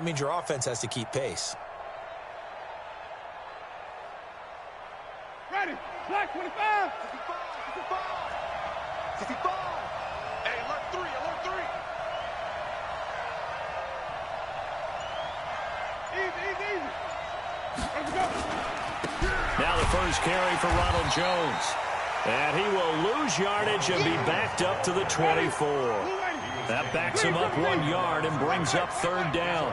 means your offense has to keep pace. Ready. Black 25. 65. Hey, alert 3. Easy. Let's go. Now the first carry for Ronald Jones. And he will lose yardage and be backed up to the 24. That backs him up 1 yard and brings up third down.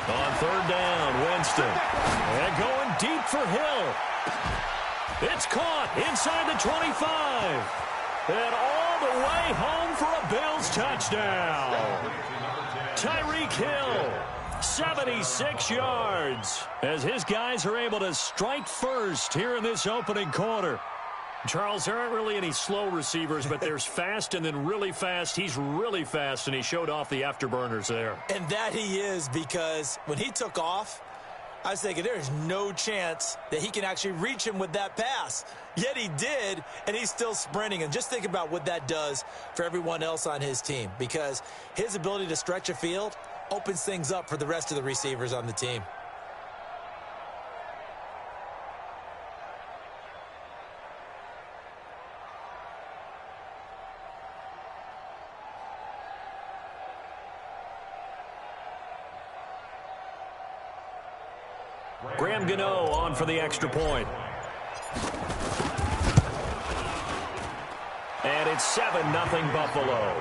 On third down, Winston. And going deep for Hill. It's caught inside the 25. And all the way home for a Bills touchdown. Tyreek Hill, 76 yards, as his guys are able to strike first here in this opening quarter. Charles, there aren't really any slow receivers, but there's fast and then really fast. He's really fast, and he showed off the afterburners there. And that he is, because when he took off, I was thinking there's no chance that he can actually reach him with that pass. Yet he did, and he's still sprinting. And just think about what that does for everyone else on his team, because his ability to stretch a field opens things up for the rest of the receivers on the team. Graham Gano on for the extra point. And it's 7-0 Buffalo.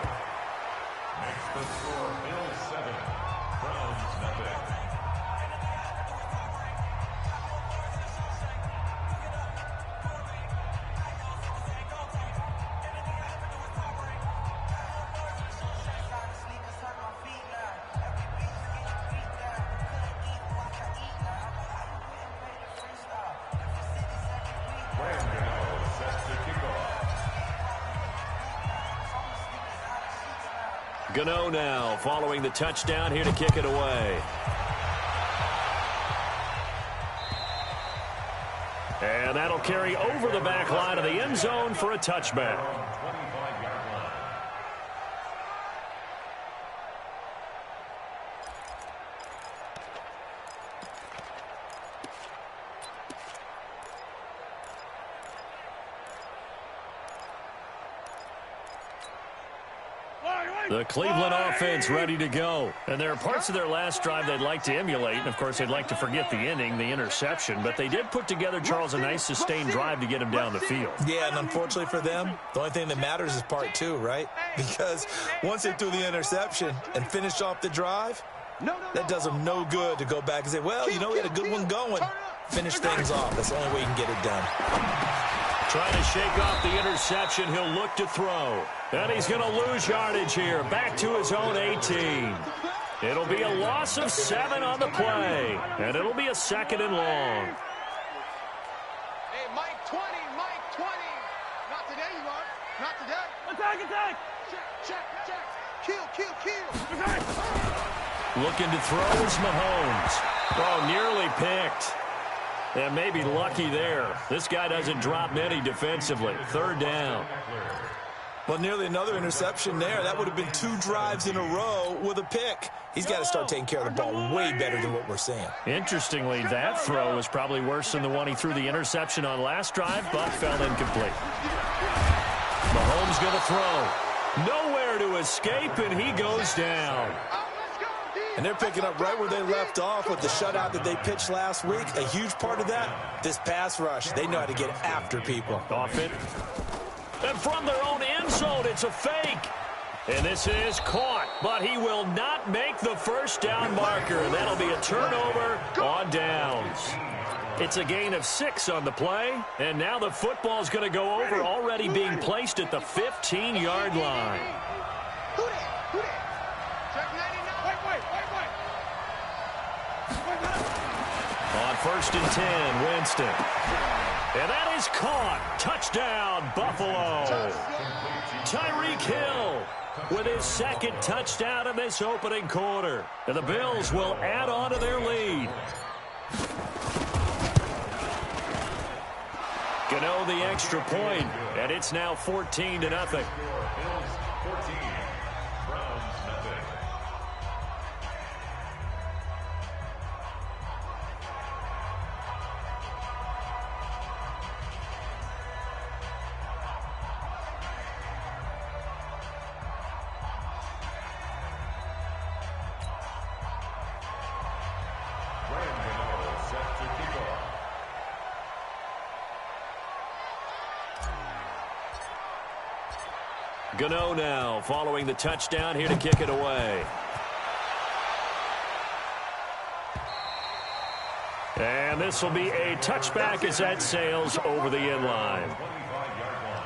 Makes the score Bills 7, Browns nothing. Gano now following the touchdown here to kick it away. And that'll carry over the back line of the end zone for a touchback. The Cleveland offense ready to go. And there are parts of their last drive they'd like to emulate. And, of course, they'd like to forget the inning, the interception. But they did put together, Charles, a nice sustained drive to get him down the field. Yeah, and unfortunately for them, the only thing that matters is part two, right? Because once they threw the interception and finished off the drive, that does them no good to go back and say, well, you know, we had a good one going. Finish things off. That's the only way you can get it done. Trying to shake off the interception. He'll look to throw. And he's going to lose yardage here. Back to his own 18. It'll be a loss of 7 on the play. And it'll be a 2nd and long. Hey, Mike 20. Not today, you are. Not today. Attack. Check. Kill. Looking to throw is Mahomes. Oh, nearly picked. And maybe lucky there. This guy doesn't drop many defensively. 3rd down. Well, nearly another interception there. That would have been 2 drives in a row with a pick. He's got to start taking care of the ball way better than what we're seeing. Interestingly, that throw was probably worse than the one he threw the interception on last drive, but fell incomplete. Mahomes going to throw. Nowhere to escape, and he goes down. And they're picking up right where they left off with the shutout that they pitched last week. A huge part of that, this pass rush. They know how to get after people. Off it. And from their own end zone, it's a fake. And this is caught, but he will not make the first down marker. That'll be a turnover on downs. It's a gain of 6 on the play, and now the football's going to go over, already being placed at the 15-yard line. On 1st and 10, Winston. And that is caught. Touchdown, Buffalo. Tyreek Hill with his 2nd touchdown in this opening quarter. And the Bills will add on to their lead. Gano the extra point, and it's now 14-0. Bills 14, Browns nothing. Ryan Gano set to kick off. Gano now following the touchdown here to kick it away. And this will be a touchback as that sails over the end line. 25-yard line.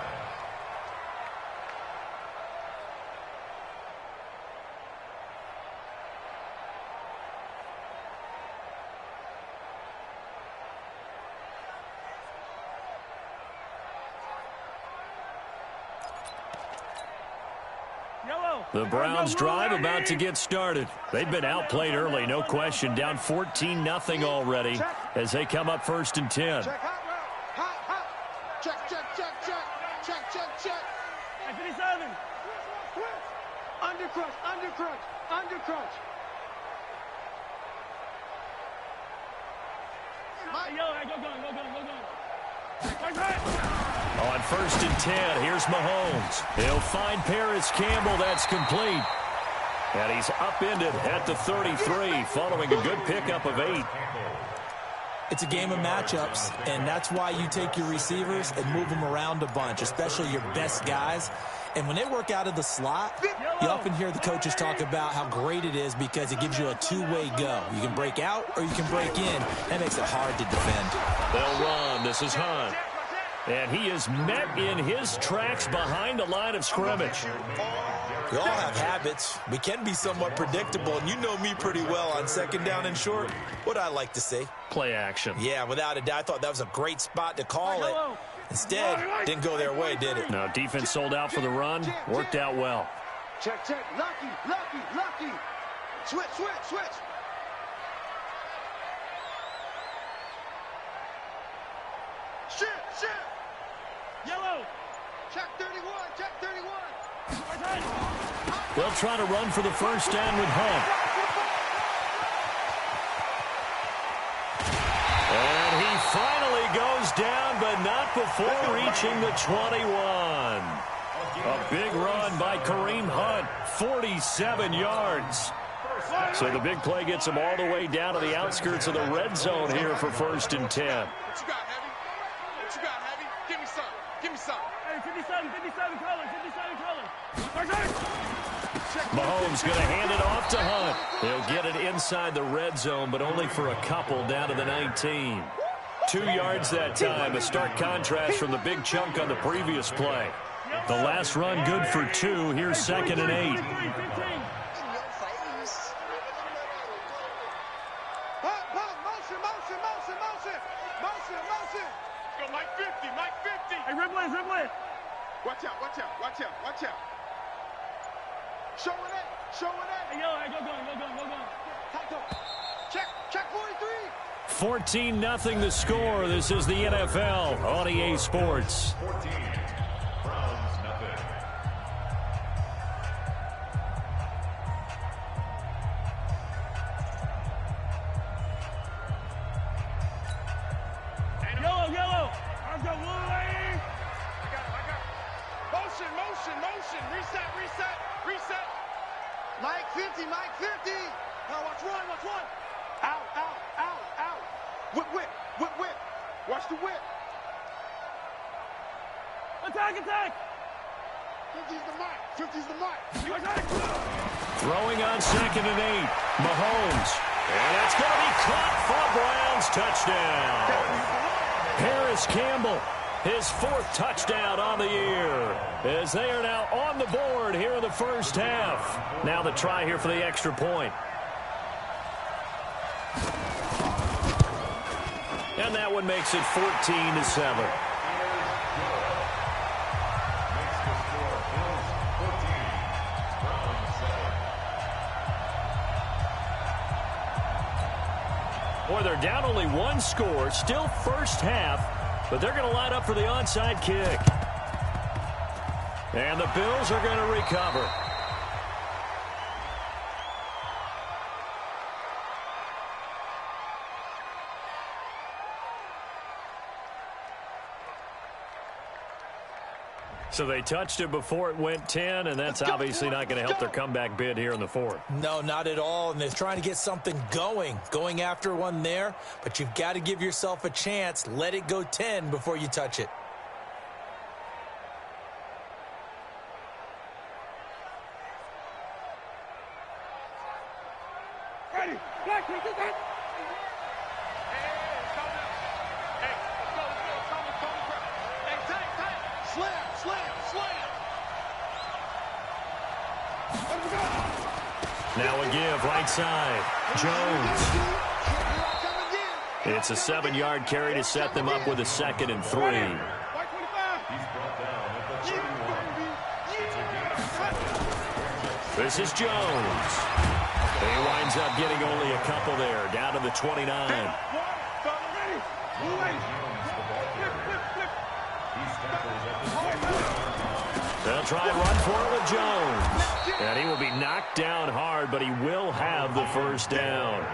The Browns drive about to get started. They've been outplayed early, no question. Down 14-0 already as they come up 1st and 10. Check, hot. Check. 57. Undercrunch. On 1st and 10, here's Mahomes. He'll find Paris Campbell. That's complete. And he's upended at the 33 following a good pickup of 8. It's a game of matchups, and that's why you take your receivers and move them around a bunch, especially your best guys. And when they work out of the slot, you often hear the coaches talk about how great it is because it gives you a two-way go. You can break out or you can break in. That makes it hard to defend. They'll run. This is Hunt. And he is met in his tracks behind the line of scrimmage. We all have habits. We can be somewhat predictable, and you know me pretty well on 2nd down and short. What I like to say? Play action. Yeah, without a doubt. I thought that was a great spot to call it. Instead, didn't go their way, did it? No, defense sold out for the run. Worked out well. Check. Lucky. Switch. Shit. Yellow. Check 31. They'll try to run for the 1st down with Hunt. And he finally goes down, but not before reaching the 21. A big run by Kareem Hunt, 47 yards. So the big play gets him all the way down to the outskirts of the red zone here for 1st and 10. What you got, Heavy? Give me some. Hey, 57 color. Mahomes going to hand it off to Hunt. He'll get it inside the red zone, but only for a couple down to the 19. 2 yards that time, a stark contrast from the big chunk on the previous play. The last run good for 2. Here's 2nd and 8. Motion. Go Mike 50. Hey, Ripley. Watch out. Showing it. Hey, go. Check 43. 14-0 the score. This is the NFL on EA Sports. 14, Browns nothing. Yellow. I've got Wooly. I got it. Motion. Reset. Mike 50. Now watch one. Out. Whip. Watch the whip. Attack. 50's the mark. Throwing on 2nd and 8. Mahomes. And that's going to be caught for a Browns touchdown. Paris Campbell, his 4th touchdown on the year, as they are now on the board here in the 1st half. Now the try here for the extra point. And that one makes it 14-7. Boy, they're down only 1 score. Still 1st half. But they're going to line up for the onside kick. And the Bills are going to recover. So they touched it before it went 10, and that's obviously not going to help their comeback bid here in the fourth. No, not at all, and they're trying to get something going after one there, but you've got to give yourself a chance. Let it go 10 before you touch it. Ready. Black, take it back. Now a give, right side. Jones. It's a 7-yard carry to set them up with a 2nd and 3. This is Jones. He winds up getting only a couple there, down to the 29. They'll try and run for it with Jones. And he will be knocked down hard, but he will have the first down.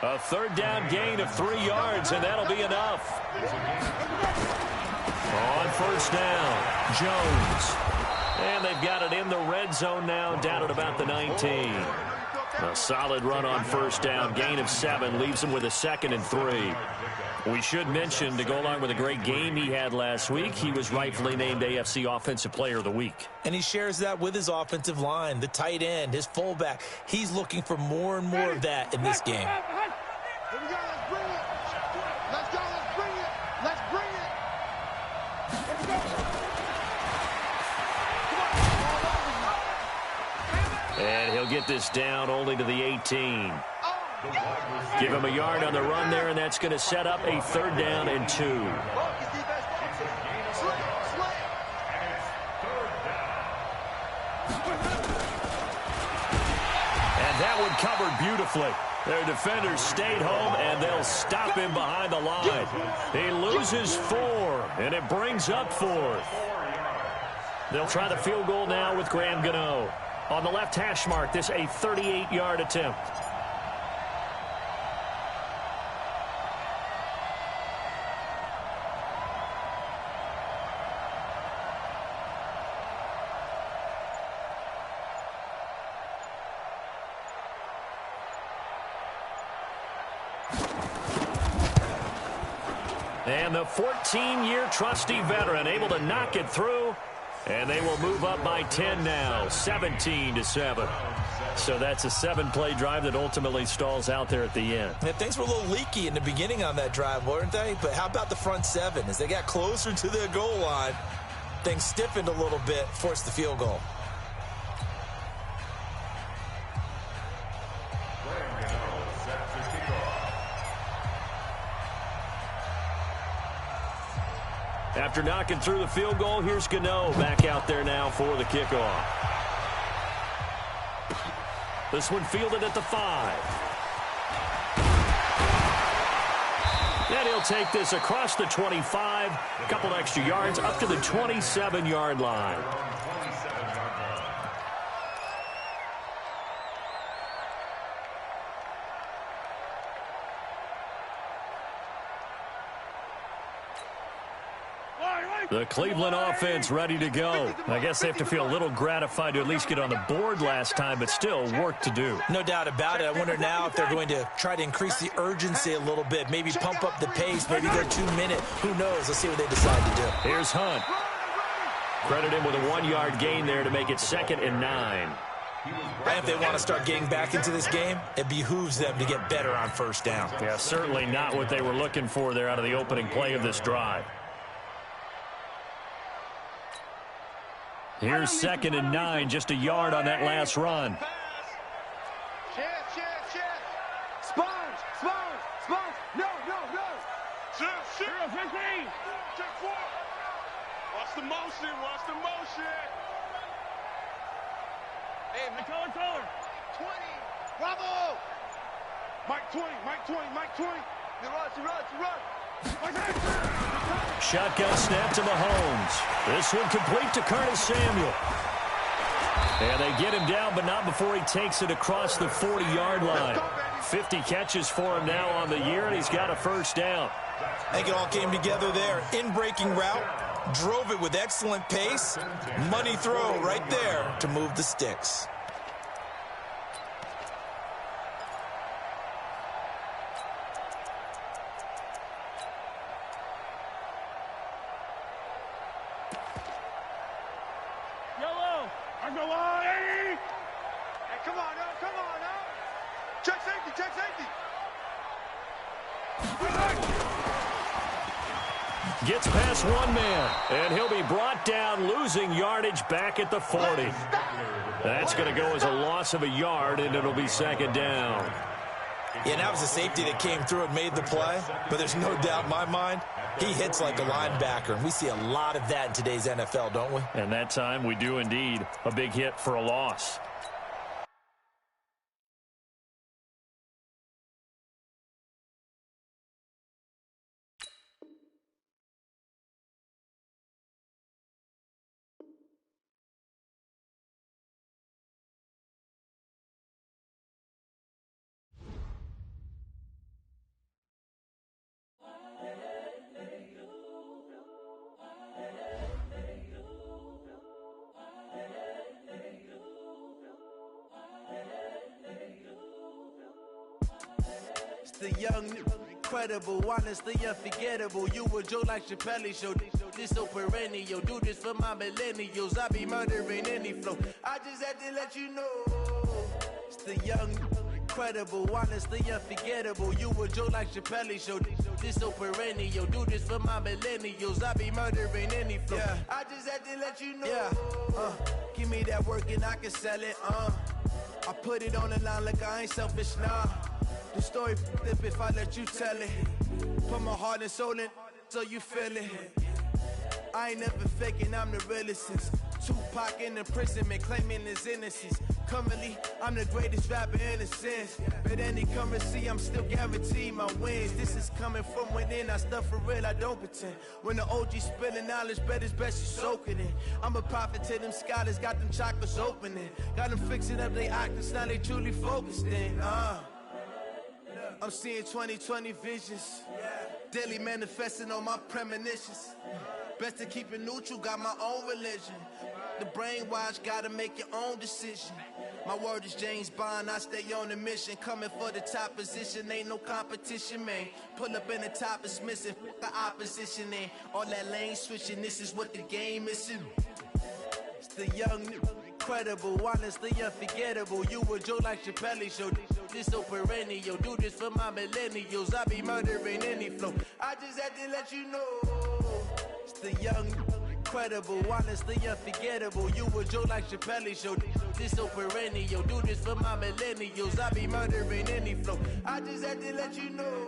A 3rd down gain of 3 yards, and that'll be enough. On first down, Jones. And they've got it in the red zone now, down at about the 19. A solid run on first down, gain of 7, leaves him with a 2nd and 3. We should mention, to go along with a great game he had last week, he was rightfully named AFC Offensive Player of the Week. And he shares that with his offensive line, the tight end, his fullback. He's looking for more and more of that in this game. Here we go, let's bring it. Let's go, let's bring it. Let's bring it. And he'll get this down only to the 18. Give him a yard on the run there, and that's going to set up a 3rd down and 2. And that one covered beautifully. Their defenders stayed home, and they'll stop him behind the line. He loses 4, and it brings up 4th. They'll try the field goal now with Graham Gano. On the left hash mark, this a 38-yard attempt. And the 14-year trusty veteran able to knock it through. And they will move up by 10 now, 17-7. So that's a 7-play drive that ultimately stalls out there at the end. Yeah, things were a little leaky in the beginning on that drive, weren't they? But how about the front 7? As they got closer to the goal line, things stiffened a little bit, forced the field goal. After knocking through the field goal, here's Gano back out there now for the kickoff. This one fielded at the 5. And he'll take this across the 25, a couple extra yards up to the 27-yard line. The Cleveland offense ready to go. I guess they have to feel a little gratified to at least get on the board last time, but still work to do. No doubt about it. I wonder now if they're going to try to increase the urgency a little bit, maybe pump up the pace, maybe go 2-minute. Who knows? Let's see what they decide to do. Here's Hunt. Credit him with a 1-yard gain there to make it 2nd and 9. And if they want to start getting back into this game, it behooves them to get better on first down. Yeah, certainly not what they were looking for there out of the opening play of this drive. Here's 2nd and 9, just a yard on that last run. Chance. Sponge. No. Chance. 15. Check 4. Watch the motion. Hey, McCullough. 20. Bravo. Mike 20. He runs. Shotgun snap to Mahomes. This one complete to Curtis Samuel. And they get him down, but not before he takes it across the 40-yard line. 50 catches for him now on the year, and he's got a first down. I think it all came together there. In-breaking route, drove it with excellent pace. Money throw right there to move the sticks. Gets past one man, and he'll be brought down, losing yardage back at the 40. That's going to go as a loss of a yard, and it'll be second down. Yeah, and that was a safety that came through and made the play, but there's no doubt in my mind, he hits like a linebacker, and we see a lot of that in today's NFL, don't we? And that time we do indeed. A big hit for a loss. The young, incredible, honestly unforgettable. You a Joe like Chappelle show. This so perennial. Do this for my millennials. I be murdering any flow. I just had to let you know. It's the young, incredible, honestly unforgettable. You a Joe like Chappelle show. This so perennial. Do this for my millennials. I be murdering any flow. Yeah. I just had to let you know. Yeah. Give me that work and I can sell it. I put it on the line like I ain't selfish, nah. The story flip if I let you tell it. Put my heart and soul in so you feel it. I ain't never faking, I'm the realest since Tupac in imprisonment, claiming his innocence. Currently, I'm the greatest rapper in a sense. But any currency, I'm still guaranteed my wins. This is coming from within, I stuff for real, I don't pretend. When the OG spilling knowledge, bet it's best you soak it in. I'm a prophet to them scholars, got them chakras opening. Got them fixing up they octaves, now they truly focused in. I'm seeing 2020 visions. Daily manifesting on my premonitions. Best to keep it neutral, got my own religion. The brainwash, gotta make your own decision. My word is James Bond, I stay on a mission. Coming for the top position, ain't no competition, man. Pull up in the top is missing, the opposition in. All that lane switching, this is what the game is. It's the young, incredible, honestly unforgettable. You a Joe like Chappelle show. This so perennial. Do this for my millennials. I be murdering any flow. I just had to let you know. It's the young, incredible, honestly unforgettable. You a Joe like Chappelle show. This so perennial. Do this for my millennials. I be murdering any flow. I just had to let you know.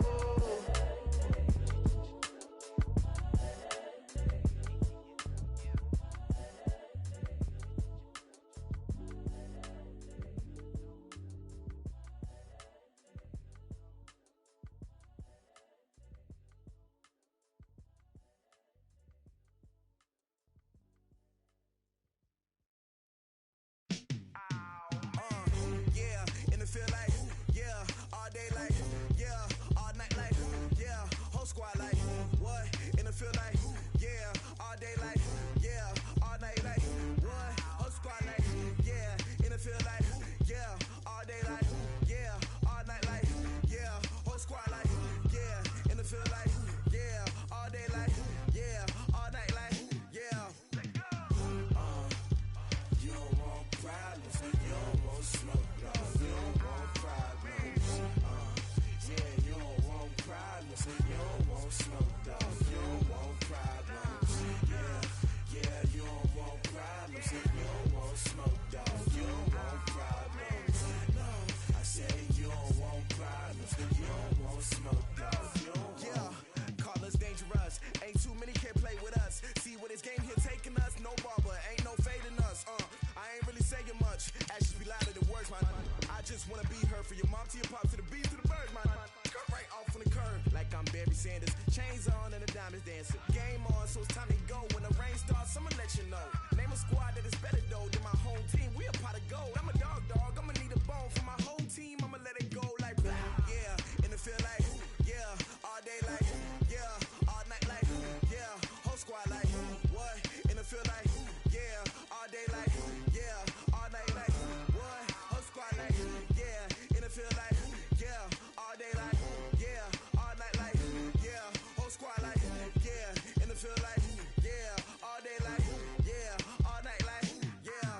Chains on and the diamonds dancing. Game on, so it's time to go. When the rain starts, I'ma let you know. Name a squad that is better though than my home team. We a pot of gold. I'm a dog. I'ma need a bone for my whole team. I'ma let it go like blah. Yeah, and it feel like yeah, all day like yeah, all night like yeah, whole squad like what? And it feel like yeah, all day like yeah, all night like what? Whole squad like yeah, and it feel like yeah, all day like yeah, all night like yeah, whole squad like yeah, and it feel like yeah, all day like yeah, all night like yeah.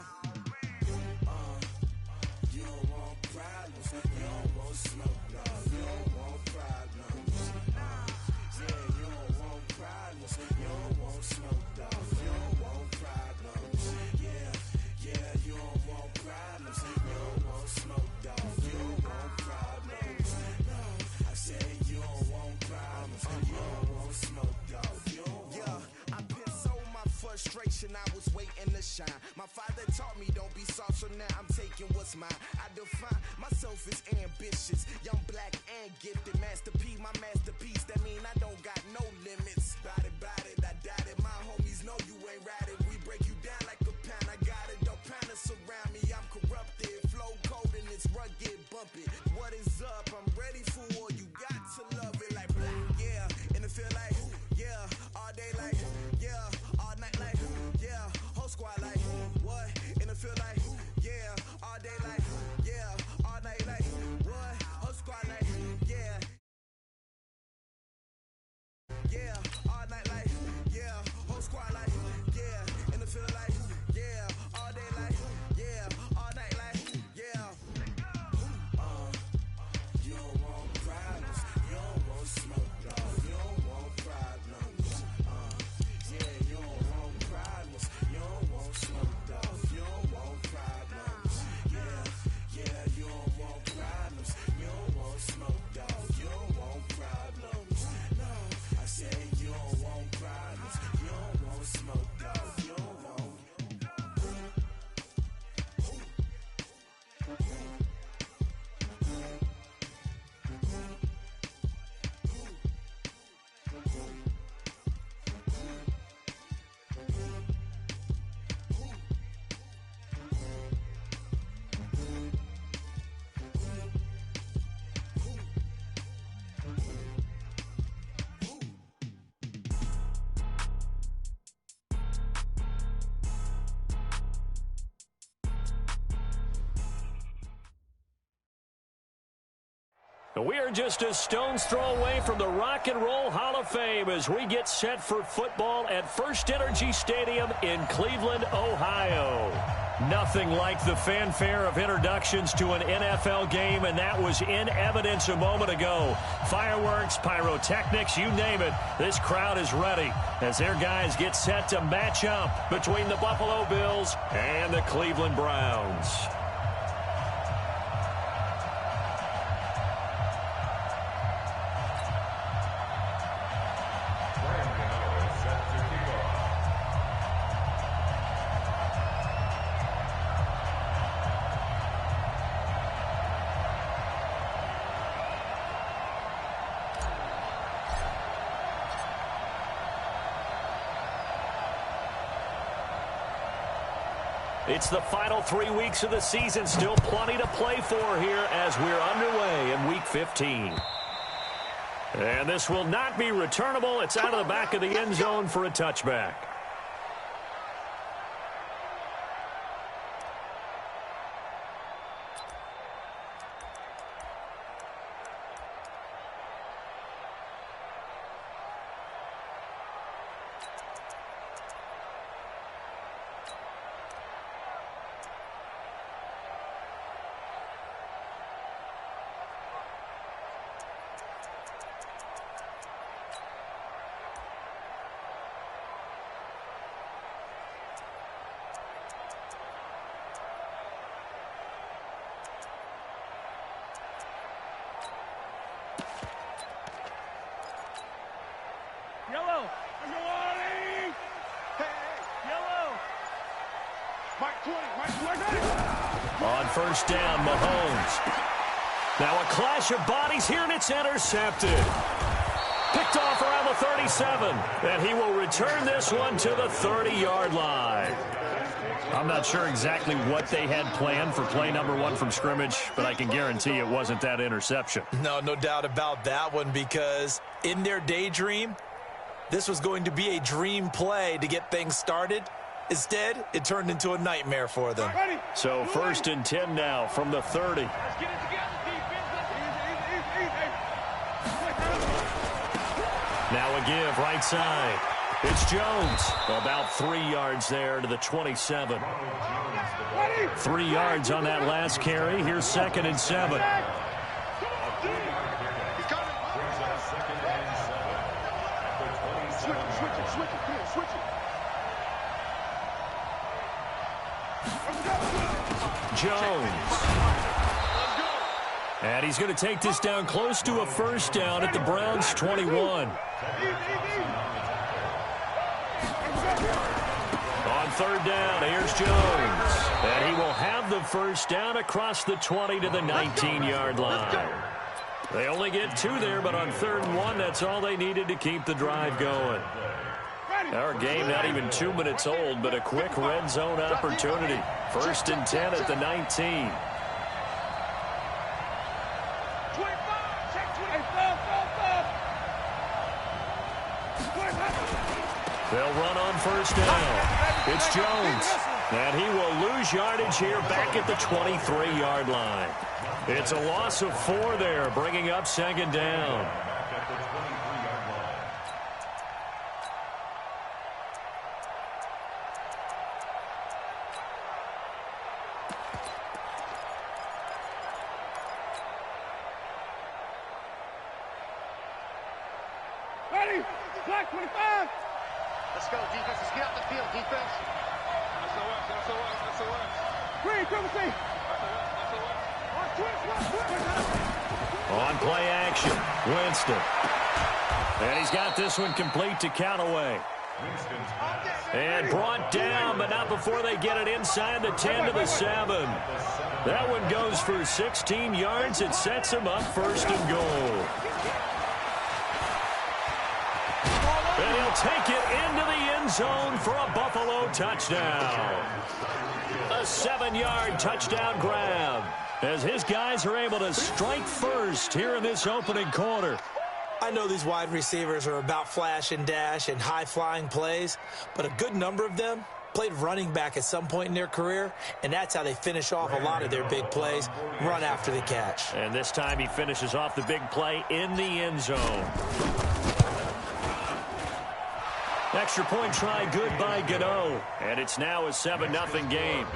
You don't want problems, you don't want smoke, no, you don't want problems. Yeah, you don't want problems, you don't want smoke, no, you don't want problems. Yeah, you don't want problems, you don't want smoke, dog, you don't want problems. No, I said you don't want problems, you don't want smoke, dog, you don't want. Yeah, I pissed so my frustration, I was waiting to shine. My father taught me don't be soft, so now I'm taking what's mine. I define myself as ambitious, young, black, and gifted. Master P, my masterpiece, that mean I don't got no limits. Bout it, I doubt it. My homies know you ain't ratted. We break you down like a pound. I got it, don't panic surround me. I'm corrupted, flow cold and it's rugged, bumpy. What is up? I'm ready for war. You got to love it like blah. Yeah, and it feel like yeah, all day like yeah, all night like yeah, whole squad like what? And it feel like yeah, all day like yeah, all night like what? Whole squad like yeah, yeah, all night like yeah, whole squad like yeah, and it feel like yeah, all day like yeah, all night like yeah. You don't want problems, you don't want smoke, dog, you don't want problems. Yeah, you don't want problems, you don't want smoke, dog, you don't want problems. Yeah, you don't want problems, you don't want smoke, dog, you don't want problems. No, I said you don't want problems, you don't want smoke, dog, you don't want. We are just a stone's throw away from the Rock and Roll Hall of Fame as we get set for football at First Energy Stadium in Cleveland, Ohio. Nothing like the fanfare of introductions to an NFL game, and that was in evidence a moment ago. Fireworks, pyrotechnics, you name it. This crowd is ready as their guys get set to match up between the Buffalo Bills and the Cleveland Browns. It's the final 3 weeks of the season. Still plenty to play for here as we're underway in Week 15. And this will not be returnable. It's out of the back of the end zone for a touchback. Yellow. Hey. Yellow. Mike 20. Mike 20. On first down, Mahomes. Now a clash of bodies here, and it's intercepted. Picked off around the 37. And he will return this one to the 30-yard line. I'm not sure exactly what they had planned for play number 1 from scrimmage, but I can guarantee it wasn't that interception. No doubt about that one, because in their daydream, this was going to be a dream play to get things started. Instead, it turned into a nightmare for them. So 1st and 10 now from the 30. Now a give right side. It's Jones. About 3 yards there to the 27. 3 yards on that last carry. Here's 2nd and 7. Jones. And he's going to take this down close to a 1st down at the Browns' 21. On 3rd down, here's Jones. And he will have the 1st down across the 20 to the 19-yard line. They only get 2 there, but on 3rd and 1, that's all they needed to keep the drive going. Our game not even 2 minutes old, but a quick red zone opportunity. 1st and 10 at the 19. They'll run on 1st down. It's Jones. And he will lose yardage here back at the 23-yard line. It's a loss of 4 there, bringing up 2nd down. Ready? Black 25. Let's go, defense. Let's get out the field, defense. Green, come see. On play action, Winston. And he's got this one complete to Callaway. And brought down, but not before they get it inside the 10 to the 7. That one goes for 16 yards. It sets him up 1st and goal. And he'll take it into the end zone for a Buffalo touchdown. A 7-yard touchdown grab as his guys are able to strike first here in this opening quarter. I know these wide receivers are about flash and dash and high-flying plays, but a good number of them played running back at some point in their career, and that's how they finish off a lot of their big plays, run after the catch. And this time he finishes off the big play in the end zone. Extra point try good by Gano. And it's now a 7-0 game.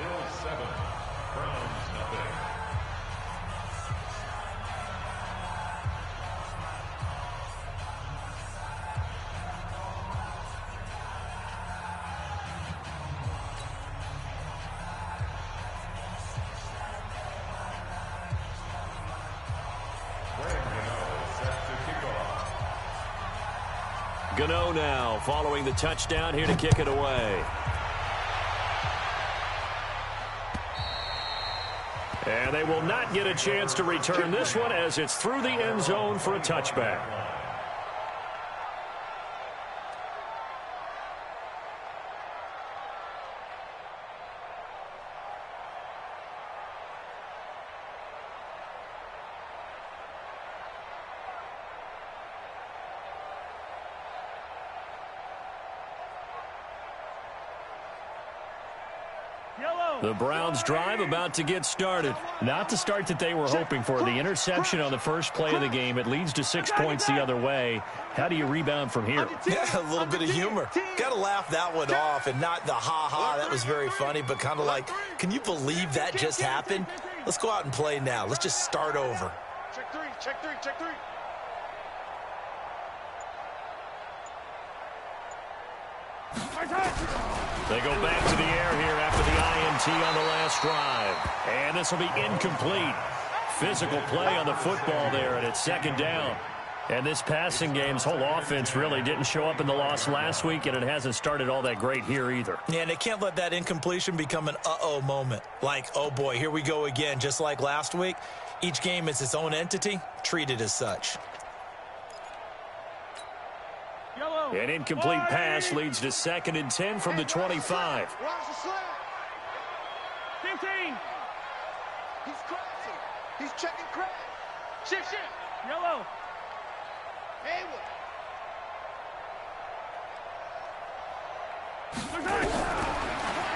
Gano now following the touchdown here to kick it away. And they will not get a chance to return this one as it's through the end zone for a touchback. The Browns drive about to get started. Not the start that they were hoping for. The interception on the first play of the game. It leads to 6 points the other way. How do you rebound from here? Yeah, a little bit of humor. Got to laugh that one off, and not the ha-ha. That was very funny, but kind of like, can you believe that just happened? Let's go out and play now. Let's just start over. Check three, check three, check three. They go back to the air here after the INT on the last drive. And this will be incomplete. Physical play on the football there, and it's 2nd down. And this passing game's whole offense really didn't show up in the loss last week, and it hasn't started all that great here either. Yeah, and they can't let that incompletion become an uh-oh moment. Like, oh boy, here we go again, just like last week. Each game is its own entity, treated as such. An incomplete pass leads to 2nd and 10 from the 25. Watch the slant. 15. He's crossing. He's checking crack. Shift. Yellow. Hayward.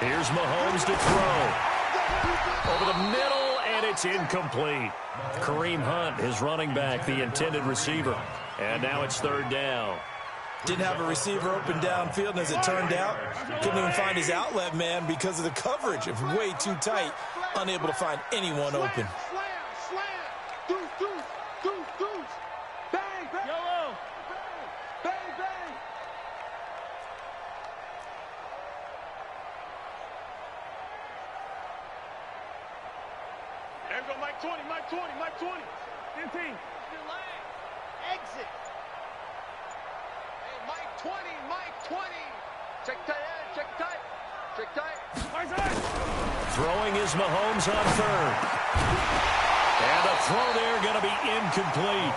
Here's Mahomes to throw. Over the middle, and it's incomplete. Kareem Hunt is running back, the intended receiver. And now it's 3rd down. Didn't have a receiver open downfield, and as it turned out, couldn't even find his outlet man because of the coverage. It was way too tight, unable to find anyone open. Slam. Deuce. Bang. Yellow. Bang. There we go, Mike 20. 15. Exit. Hey, Mike 20. Check tight. Throwing is Mahomes on 3rd. And the throw there going to be incomplete.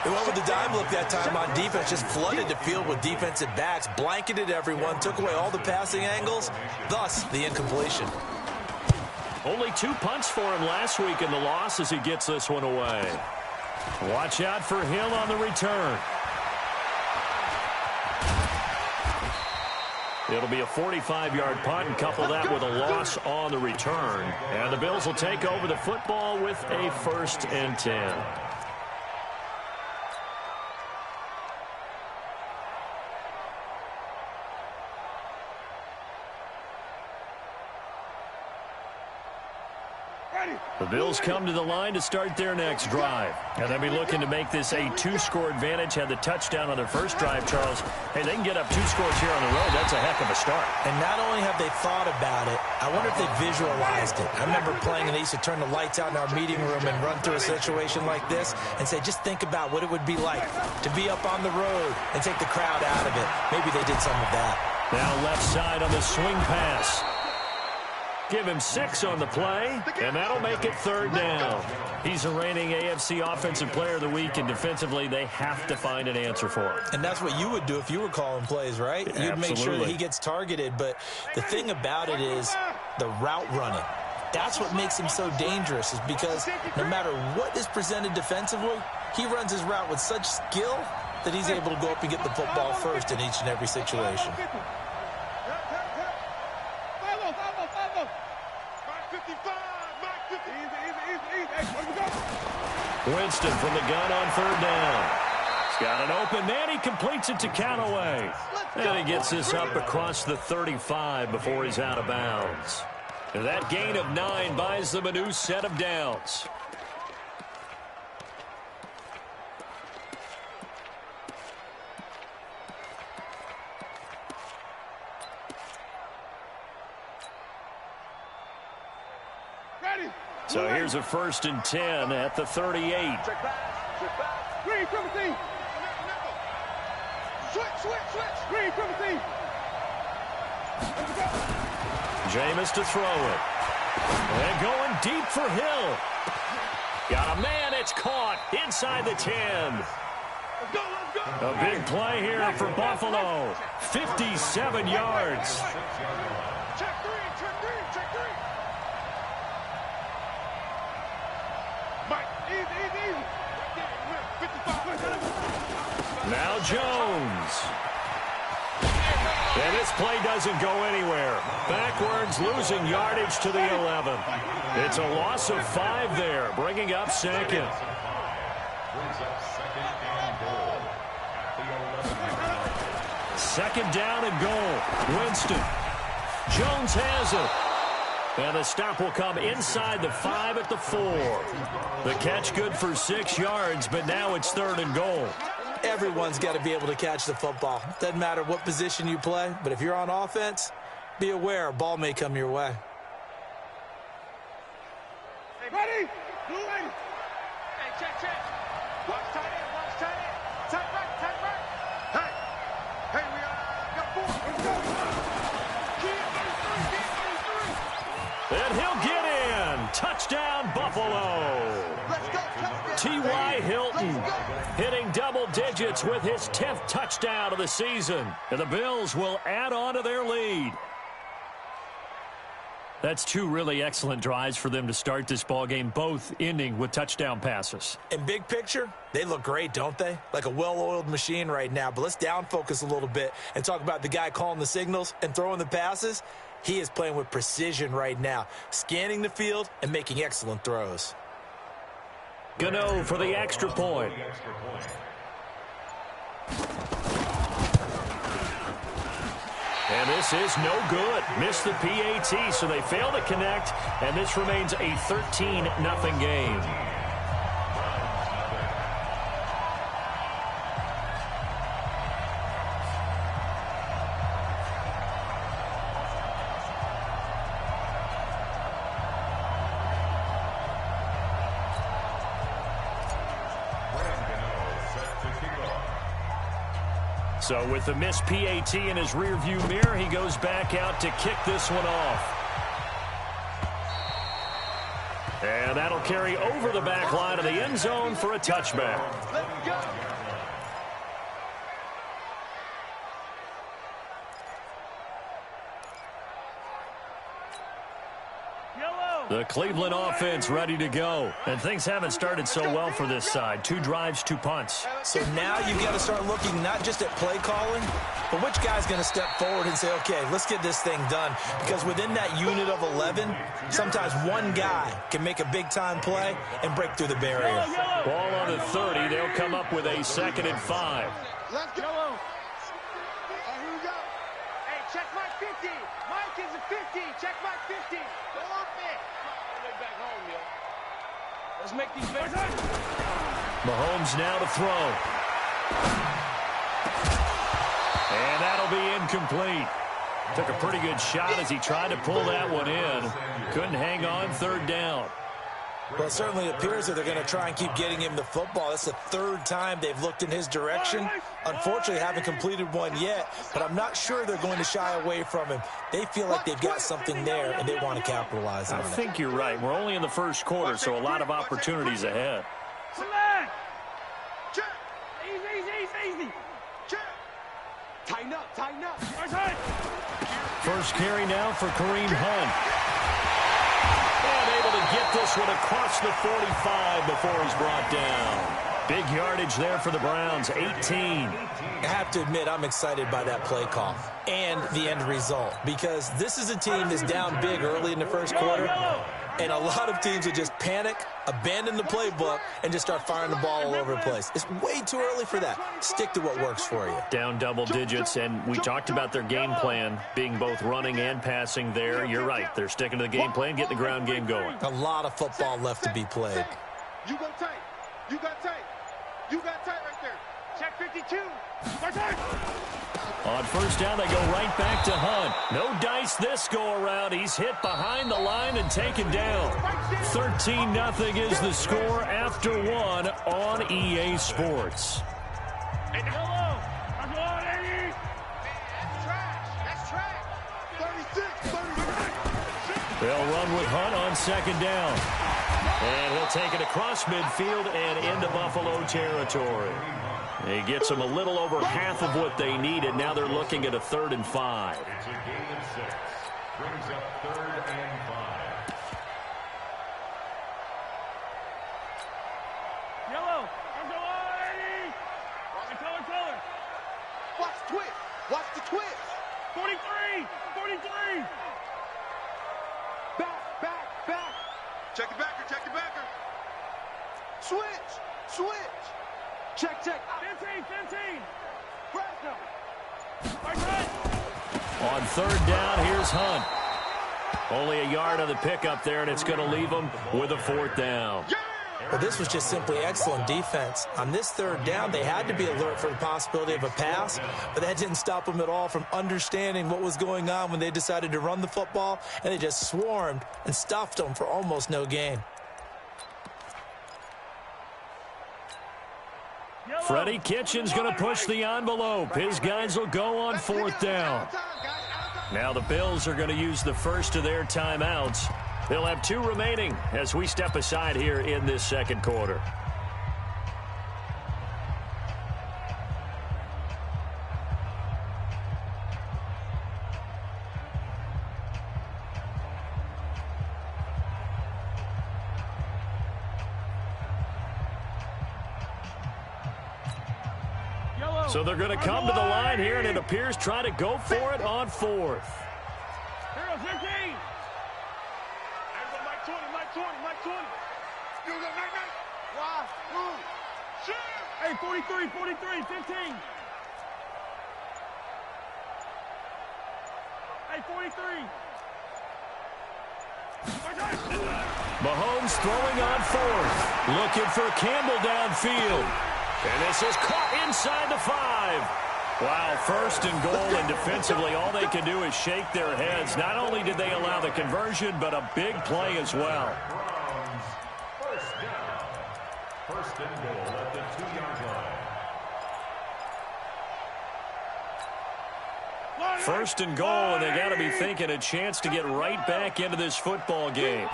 They went with the dime look that time on defense, just flooded the field with defensive backs, blanketed everyone, took away all the passing angles, thus the incompletion. Only 2 punts for him last week in the loss as he gets this one away. Watch out for Hill on the return. It'll be a 45-yard punt and couple that with a loss on the return. And the Bills will take over the football with a 1st and 10. The Bills come to the line to start their next drive. And they'll be looking to make this a 2-score advantage. Had the touchdown on their first drive, Charles. Hey, they can get up 2 scores here on the road. That's a heck of a start. And not only have they thought about it, I wonder if they visualized it. I remember playing, and they used to turn the lights out in our meeting room and run through a situation like this and say, just think about what it would be like to be up on the road and take the crowd out of it. Maybe they did some of that. Now left side on the swing pass. Give him 6 on the play, and that'll make it 3rd down. He's a reigning AFC Offensive Player of the Week, and defensively they have to find an answer for him. And that's what you would do if you were calling plays, right? You'd Absolutely. make sure that he gets targeted. But the thing about it is the route running. That's what makes him so dangerous, is because no matter what is presented defensively, he runs his route with such skill that he's able to go up and get the football first in each and every situation. Winston from the gun on 3rd down. He's got an open man. He completes it to Callaway. And he gets this up across the 35 before he's out of bounds. And that gain of 9 buys them a new set of downs. So here's a 1st and 10 at the 38. Check back. Green, triple team. Switch. Green, triple team. Jameis to throw it. And going deep for Hill. Got a man. It's caught inside the 10. Let's go. A big play here for Buffalo. 57 yards. Check three. Mike, easy. Now Jones. And this play doesn't go anywhere. Backwards, losing yardage to the 11. It's a loss of 5 there, bringing up 2nd. Brings up 2nd and goal. At the 11. 2nd down and goal. Winston. Jones has it. And the stop will come inside the 5 at the 4. The catch good for 6 yards, but now it's 3rd and goal. Everyone's got to be able to catch the football. Doesn't matter what position you play, but if you're on offense, be aware a ball may come your way. Hey, ready? Blue lady. Hey, check. Watch tight end. Tight right. Hey, we got 4. Let's go. And he'll get in. Touchdown, Buffalo. Let's go. T.Y. Hilton hitting double digits with his 10th touchdown of the season. And the Bills will add on to their lead. That's two really excellent drives for them to start this ballgame, both ending with touchdown passes. In big picture, they look great, don't they? Like a well-oiled machine right now. But let's down focus a little bit and talk about the guy calling the signals and throwing the passes. He is playing with precision right now, scanning the field and making excellent throws. Gano for the extra point. And this is no good. Missed the PAT, so they fail to connect, and this remains a 13-0 game. So with the missed PAT in his rearview mirror, he goes back out to kick this one off. And that'll carry over the back line of the end zone for a touchback. Let's go. The Cleveland offense ready to go. And things haven't started so well for this side. 2 drives, 2 punts. So now you've got to start looking not just at play calling, but which guy's going to step forward and say, okay, let's get this thing done. Because within that unit of 11, sometimes one guy can make a big-time play and break through the barrier. Ball on the 30. They'll come up with a 2nd and 5. Let's go. All right, here we go. Hey, check Mike 50. Mike is a 50. Check Mike 50. Go up it. Back home, yo. Let's make these big. Mahomes now to throw. And that'll be incomplete. Took a pretty good shot as he tried to pull that one in. Couldn't hang on 3rd down. Well, it certainly appears that they're going to try and keep getting him the football. That's the 3rd time they've looked in his direction. Unfortunately, haven't completed one yet, but I'm not sure they're going to shy away from him. They feel like they've got something there, and they want to capitalize on it. I think you're right. We're only in the 1st quarter, so a lot of opportunities ahead. Select. Check. Easy. Check. Tighten up. First carry now for Kareem Hunt. And able to get this one across the 45 before he's brought down. Big yardage there for the Browns, 18. I have to admit, I'm excited by that play call and the end result, because this is a team that's down big early in the 1st quarter, and a lot of teams will just panic, abandon the playbook, and just start firing the ball all over the place. It's way too early for that. Stick to what works for you. Down double digits, and we talked about their game plan being both running and passing there. You're right. They're sticking to the game plan, getting the ground game going. A lot of football left to be played. You go tight. You got tight. You got tight right there. Check 52. Go tight. On 1st down, they go right back to Hunt. No dice this go-around. He's hit behind the line and taken down. 13-0 is the score after 1 on EA Sports. Hey, hello. I'm going, Eddie. That's trash. 36. They'll run with Hunt on 2nd down. And he'll take it across midfield and into Buffalo territory. He gets them a little over half of what they needed. Now they're looking at a 3rd and 5. It's a gain of 6. Brings up 3rd and 5. Yellow. I'm going, Eddie. Color. Watch the twist. Watch the twist. 43. Back. Check your backer. Switch. Check. 15. Press them. On 3rd down, here's Hunt. Only a yard on the pickup there, and it's going to leave them with a 4th down. Well, this was just simply excellent defense. On this 3rd down, they had to be alert for the possibility of a pass, but that didn't stop them at all from understanding what was going on when they decided to run the football, and they just swarmed and stuffed them for almost no gain. Freddie Kitchens going to push the envelope. His guys will go on 4th down. Now the Bills are going to use the first of their timeouts. They'll have 2 remaining as we step aside here in this 2nd quarter. So they're going to come to the line here, and it appears try to go for it on fourth. Here, 15. Mike 20, Mike 20, Mike 20. You go, Mike. Why? Move. Shoot. Hey, 43, 43, 15. Hey, 43. Mahomes throwing on fourth. Looking for Campbell downfield. And this is caught inside the 5. Wow, first and goal, and defensively all they can do is shake their heads. Not only did they allow the conversion, but a big play as well. First down. First and goal at the 2-yard line. First and goal, and they got to be thinking a chance to get right back into this football game.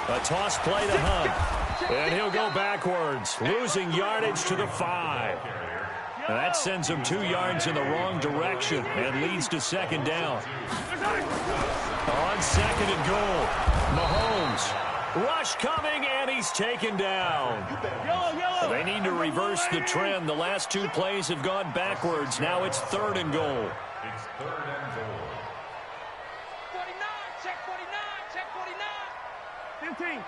A toss play to Hunt. And he'll go backwards, losing yardage to the 5. And that sends him 2 yards in the wrong direction and leads to second down. On second and goal, Mahomes. Rush coming, and he's taken down. They need to reverse the trend. The last 2 plays have gone backwards. Now it's third and goal. It's third and goal. 49, check 49, check 49. 15.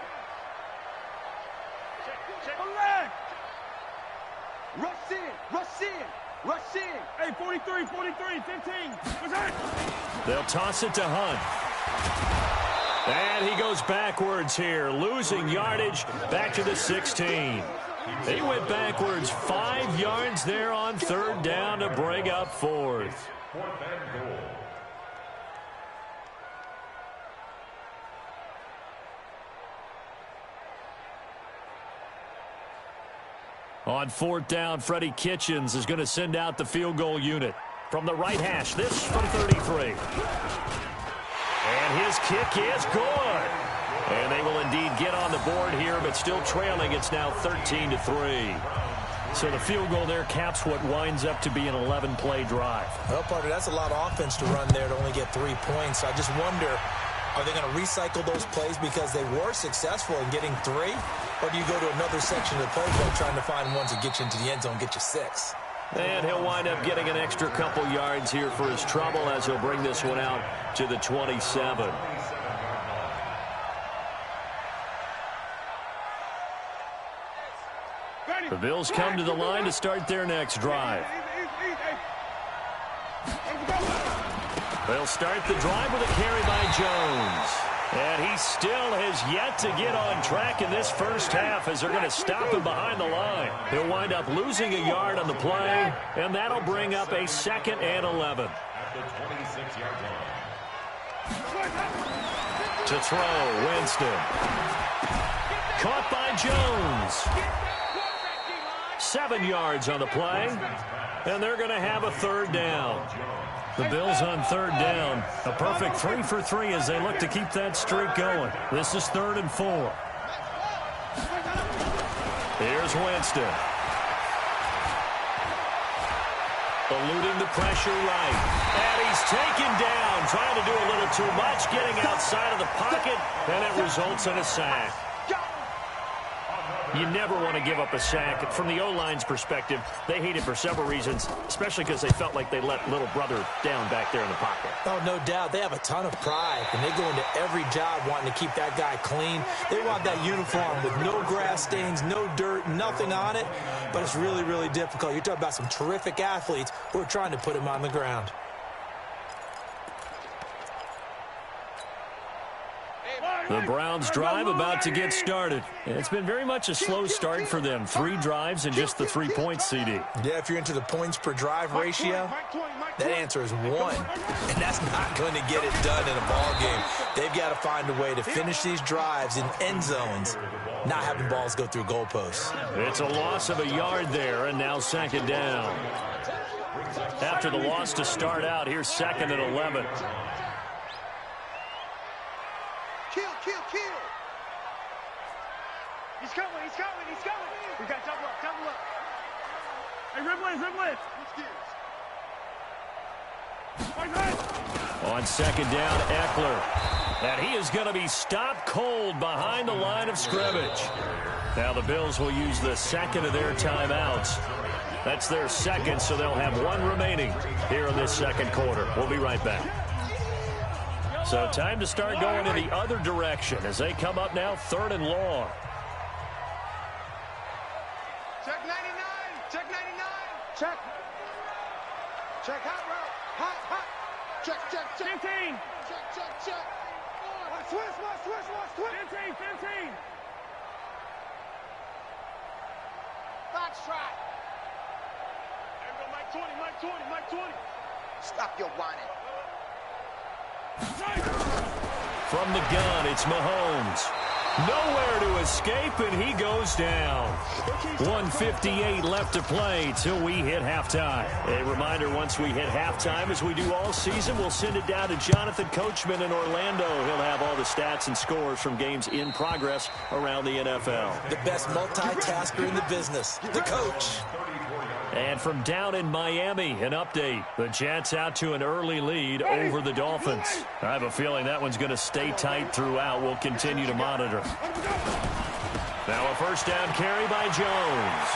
Check. Rush in, rush in, rush in. Hey, 43, 43, 15. What's that? They'll toss it to Hunt. And he goes backwards here, losing yardage back to the 16. He went backwards 5 yards there on third down to bring up fourth. Fourth and goal. On fourth down, Freddie Kitchens is going to send out the field goal unit. From the right hash, this from 33. And his kick is good. And they will indeed get on the board here, but still trailing. It's now 13-3. So the field goal there caps what winds up to be an 11-play drive. Well, partner, that's a lot of offense to run there to only get 3 points. I just wonder, are they going to recycle those plays because they were successful in getting 3? Or do you go to another section of the playbook trying to find ones that get you into the end zone, get you 6? And he'll wind up getting an extra couple yards here for his trouble as he'll bring this one out to the 27. The Bills come to the line to start their next drive. They'll start the drive with a carry by Jones. And he still has yet to get on track in this first half as they're going to stop him behind the line. He'll wind up losing a yard on the play, and that'll bring up a 2nd and 11. At the 26-yard line. To throw, Winston. Caught by Jones. 7 yards on the play, and they're going to have a third down. The Bills on third down. A perfect 3 for 3 as they look to keep that streak going. This is 3rd and 4. Here's Winston. Eluding the pressure right. And he's taken down, trying to do a little too much, getting outside of the pocket, and it results in a sack. You never want to give up a sack. From the O-line's perspective, they hate it for several reasons, especially because they felt like they let little brother down back there in the pocket. Oh, no doubt. They have a ton of pride, and they go into every job wanting to keep that guy clean. They want that uniform with no grass stains, no dirt, nothing on it, but it's really, really difficult. You're talking about some terrific athletes who are trying to put him on the ground. The Browns drive about to get started. It's been very much a slow start for them. 3 drives and just the 3 points, CD. Yeah, if you're into the points per drive ratio, that answer is 1. And that's not going to get it done in a ball game. They've got to find a way to finish these drives in end zones, not having balls go through goalposts. It's a loss of a yard there, and now 2nd down. After the loss to start out, here's 2nd and 11. Kill. He's coming. We got double up. Hey, red blitz. On 2nd down, Eckler. And he is going to be stopped cold behind the line of scrimmage. Now the Bills will use the 2nd of their timeouts That's their second, so they'll have one remaining here in this second quarter. We'll be right back. So time to start going in the other direction as they come up now 3rd and long. Check 99. Check 99. Check. Check hot route. Hot. Check. 15. Check. Switch. 15. Foxtrot. Mike 20. Stop your whining. From the gun, it's Mahomes. Nowhere to escape, and he goes down. 1:58 left to play till we hit halftime. A reminder, once we hit halftime, as we do all season, we'll send it down to Jonathan Coachman in Orlando. He'll have all the stats and scores from games in progress around the NFL. The best multitasker in the business, the coach. And from down in Miami, an update. The Jets out to an early lead over the Dolphins. I have a feeling that one's going to stay tight throughout. We'll continue to monitor. Now a first down carry by Jones.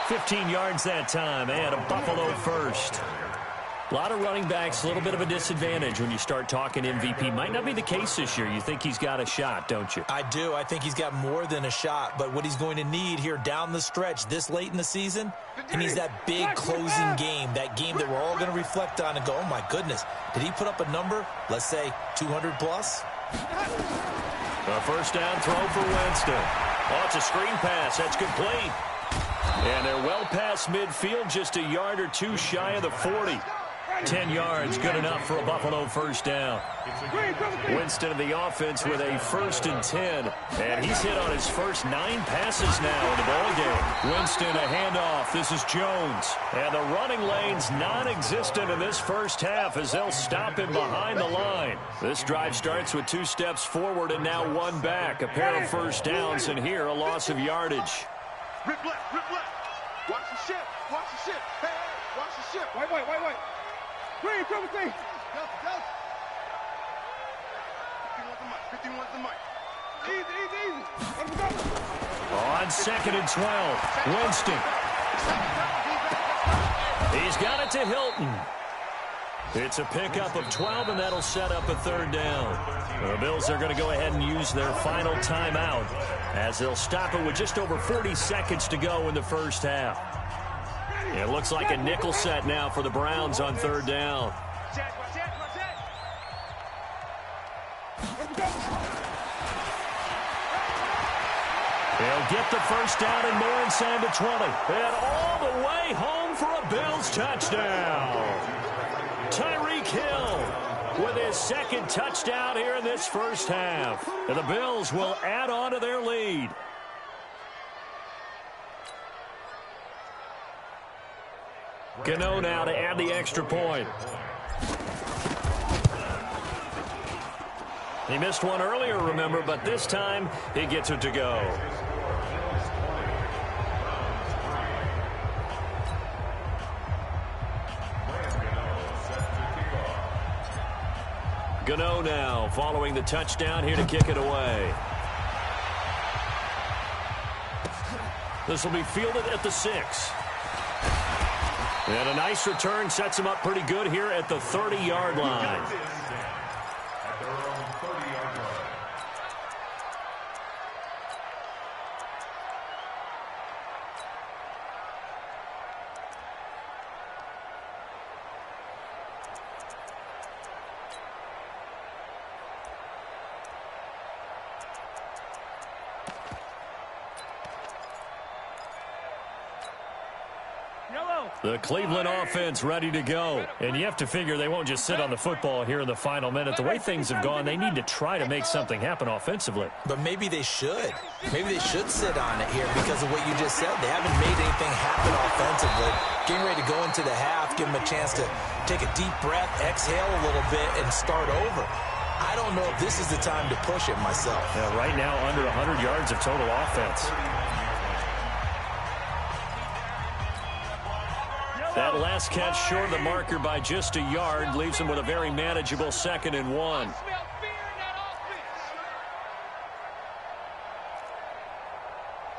15 yards that time, and a Buffalo first. A lot of running backs, a little bit of a disadvantage when you start talking MVP. Might not be the case this year. You think he's got a shot, don't you? I do. I think he's got more than a shot. But what he's going to need here down the stretch this late in the season, he needs that big closing game, that game that we're all going to reflect on and go, oh, my goodness, did he put up a number, let's say 200 plus? A first down throw for Winston. Oh, it's a screen pass. That's complete. And they're well past midfield, just a yard or two shy of the 40. 10 yards, good enough for a Buffalo first down. Winston of the offense with a 1st and 10. And he's hit on his first 9 passes now in the ballgame. Winston, a handoff. This is Jones. And the running lane's non-existent in this first half as they'll stop him behind the line. This drive starts with 2 steps forward and now 1 back. A pair of first downs, and here a loss of yardage. Rip left. Watch the ship. Hey, watch the ship. Wait. Green, triple C. Go. 51's the mic. Easy. Let him go. On 2nd and 12, Winston. He's got it to Hilton. It's a pickup of 12, and that'll set up a 3rd down. The Bills are going to go ahead and use their final timeout as they'll stop it with just over 40 seconds to go in the first half. It looks like a nickel set now for the Browns on 3rd down. They'll get the first down and more inside the 20. And all the way home for a Bills touchdown. Tyreek Hill with his 2nd touchdown here in this first half. And the Bills will add on to their lead. Gano now to add the extra point. He missed one earlier, remember, but this time he gets it to go. Gano now following the touchdown here to kick it away. This will be fielded at the 6. And a nice return sets him up pretty good here at the 30-yard line. The Cleveland offense ready to go. And you have to figure they won't just sit on the football here in the final minute. The way things have gone, they need to try to make something happen offensively. But maybe they should. Maybe they should sit on it here because of what you just said. They haven't made anything happen offensively. Getting ready to go into the half, give them a chance to take a deep breath, exhale a little bit, and start over. I don't know if this is the time to push it myself. Yeah, right now, under 100 yards of total offense. That last catch short of the marker by just a yard leaves him with a very manageable 2nd and 1.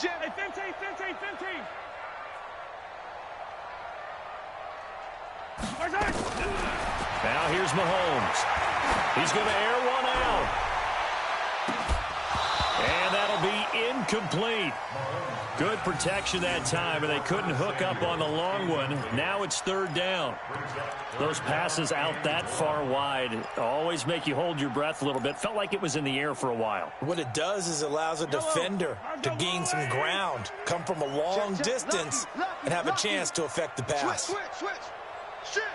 Jim. Hey, 15. Now here's Mahomes. He's going to air one out. And that'll be incomplete. Good protection that time, and they couldn't hook up on the long one. Now it's third down. Those passes out that far wide always make you hold your breath a little bit. Felt like it was in the air for a while. What it does is it allows a defender to gain some ground, come from a long distance, and have a chance to affect the pass. Switch. Shift.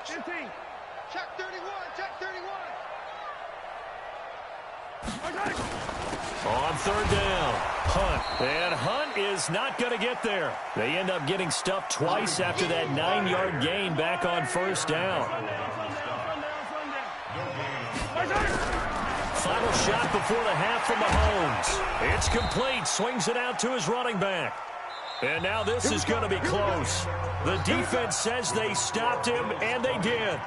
15. Check 31. On third down, Hunt. And Hunt is not going to get there. They end up getting stuffed twice after that 9-yard gain back on first down. Final shot before the half from Mahomes. It's complete. Swings it out to his running back. And now this is going to be close. The defense says they stopped him, and they did.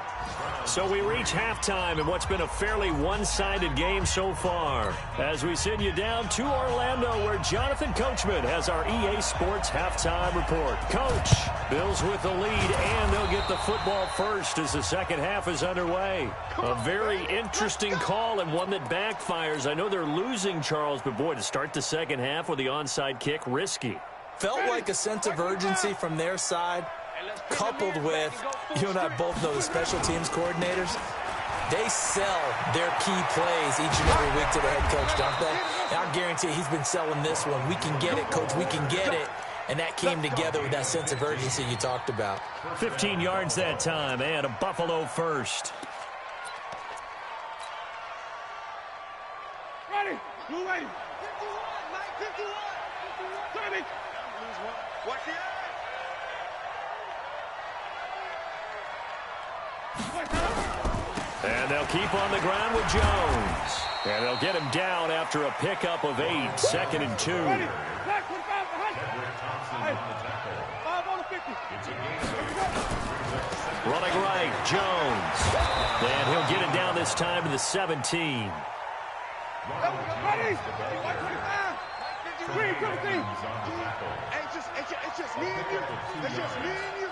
So we reach halftime in what's been a fairly one-sided game so far. As we send you down to Orlando, where Jonathan Coachman has our EA Sports halftime report. Coach, Bills with the lead, and they'll get the football first as the second half is underway. A very interesting call and one that backfires. I know they're losing, Charles, but boy, to start the second half with the onside kick, risky. Felt like a sense of urgency from their side, coupled with, you and I both know the special teams coordinators, they sell their key plays each and every week to the head coach, don't they? And I guarantee he's been selling this one. We can get it, coach, we can get it. And that came together with that sense of urgency you talked about. 15 yards that time, and a Buffalo first. Ready. Move ready. 51. Mike, 51. 30. Watch the And they'll keep on the ground with Jones. And they'll get him down after a pickup of 8, 2nd and 2. Running right, Jones. And he'll get it down this time to the 17. It's just me and you. It's just me and you.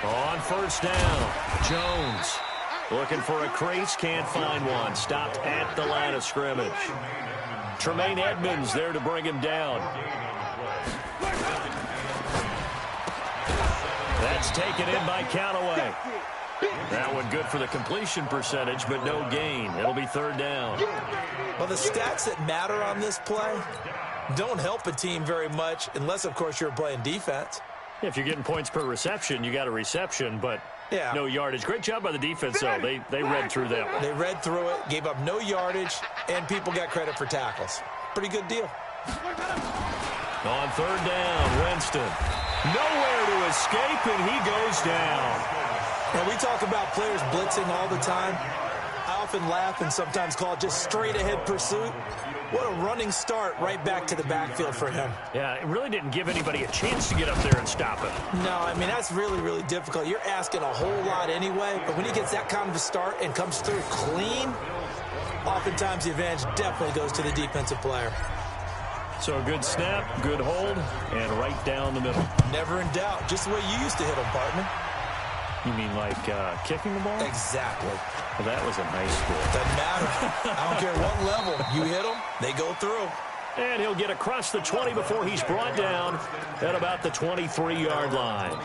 On first down, Jones looking for a crease, can't find one. Stopped at the line of scrimmage. Tremaine Edmonds there to bring him down. That's taken in by Callaway. That one good for the completion percentage, but no gain. It'll be third down. Well, the stats that matter on this play don't help a team very much unless, of course, you're playing defense. If you're getting points per reception, you got a reception, but no yardage. Great job by the defense, though. They read through that one. They read through it, gave up no yardage, and people got credit for tackles. Pretty good deal. On third down, Winston. Nowhere to escape, and he goes down. And we talk about players blitzing all the time. I often laugh and sometimes call it just straight-ahead pursuit. What a running start right back to the backfield for him. Yeah, it really didn't give anybody a chance to get up there and stop it. No, I mean, that's really, really difficult. You're asking a whole lot anyway, but when he gets that kind of a start and comes through clean, oftentimes the advantage definitely goes to the defensive player. So a good snap, good hold, and right down the middle. Never in doubt. Just the way you used to hit them, partner. You mean like kicking the ball? Exactly. Well, that was a nice score. Doesn't matter. I don't care what level. You hit them, they go through. And he'll get across the 20 before he's brought down at about the 23-yard line.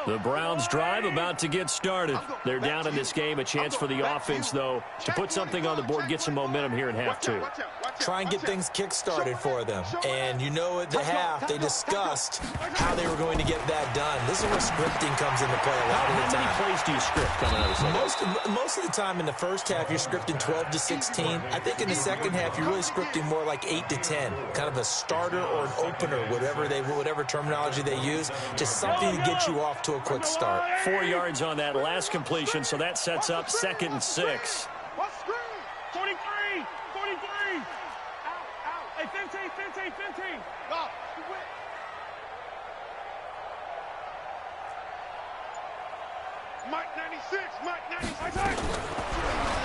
The Browns drive about to get started. They're down in this game. A chance for the offense, though, to put something on the board, get some momentum here in half two. Try and get things kick-started for them. And you know at the half, they discussed how they were going to get that done. This is where scripting comes into play a lot of the time. How many plays do you script coming out of the second? Most of the time in the first half, you're scripting 12 to 16. I think in the second half, you're really scripting more like 8 to 10. Kind of a starter or an opener, whatever terminology they use. Just something to get you off to a quick start. 4 yards on that last completion, so that sets up 2nd and 6. 43. Out. Hey, 15. Go. Mike 96, Mike 96.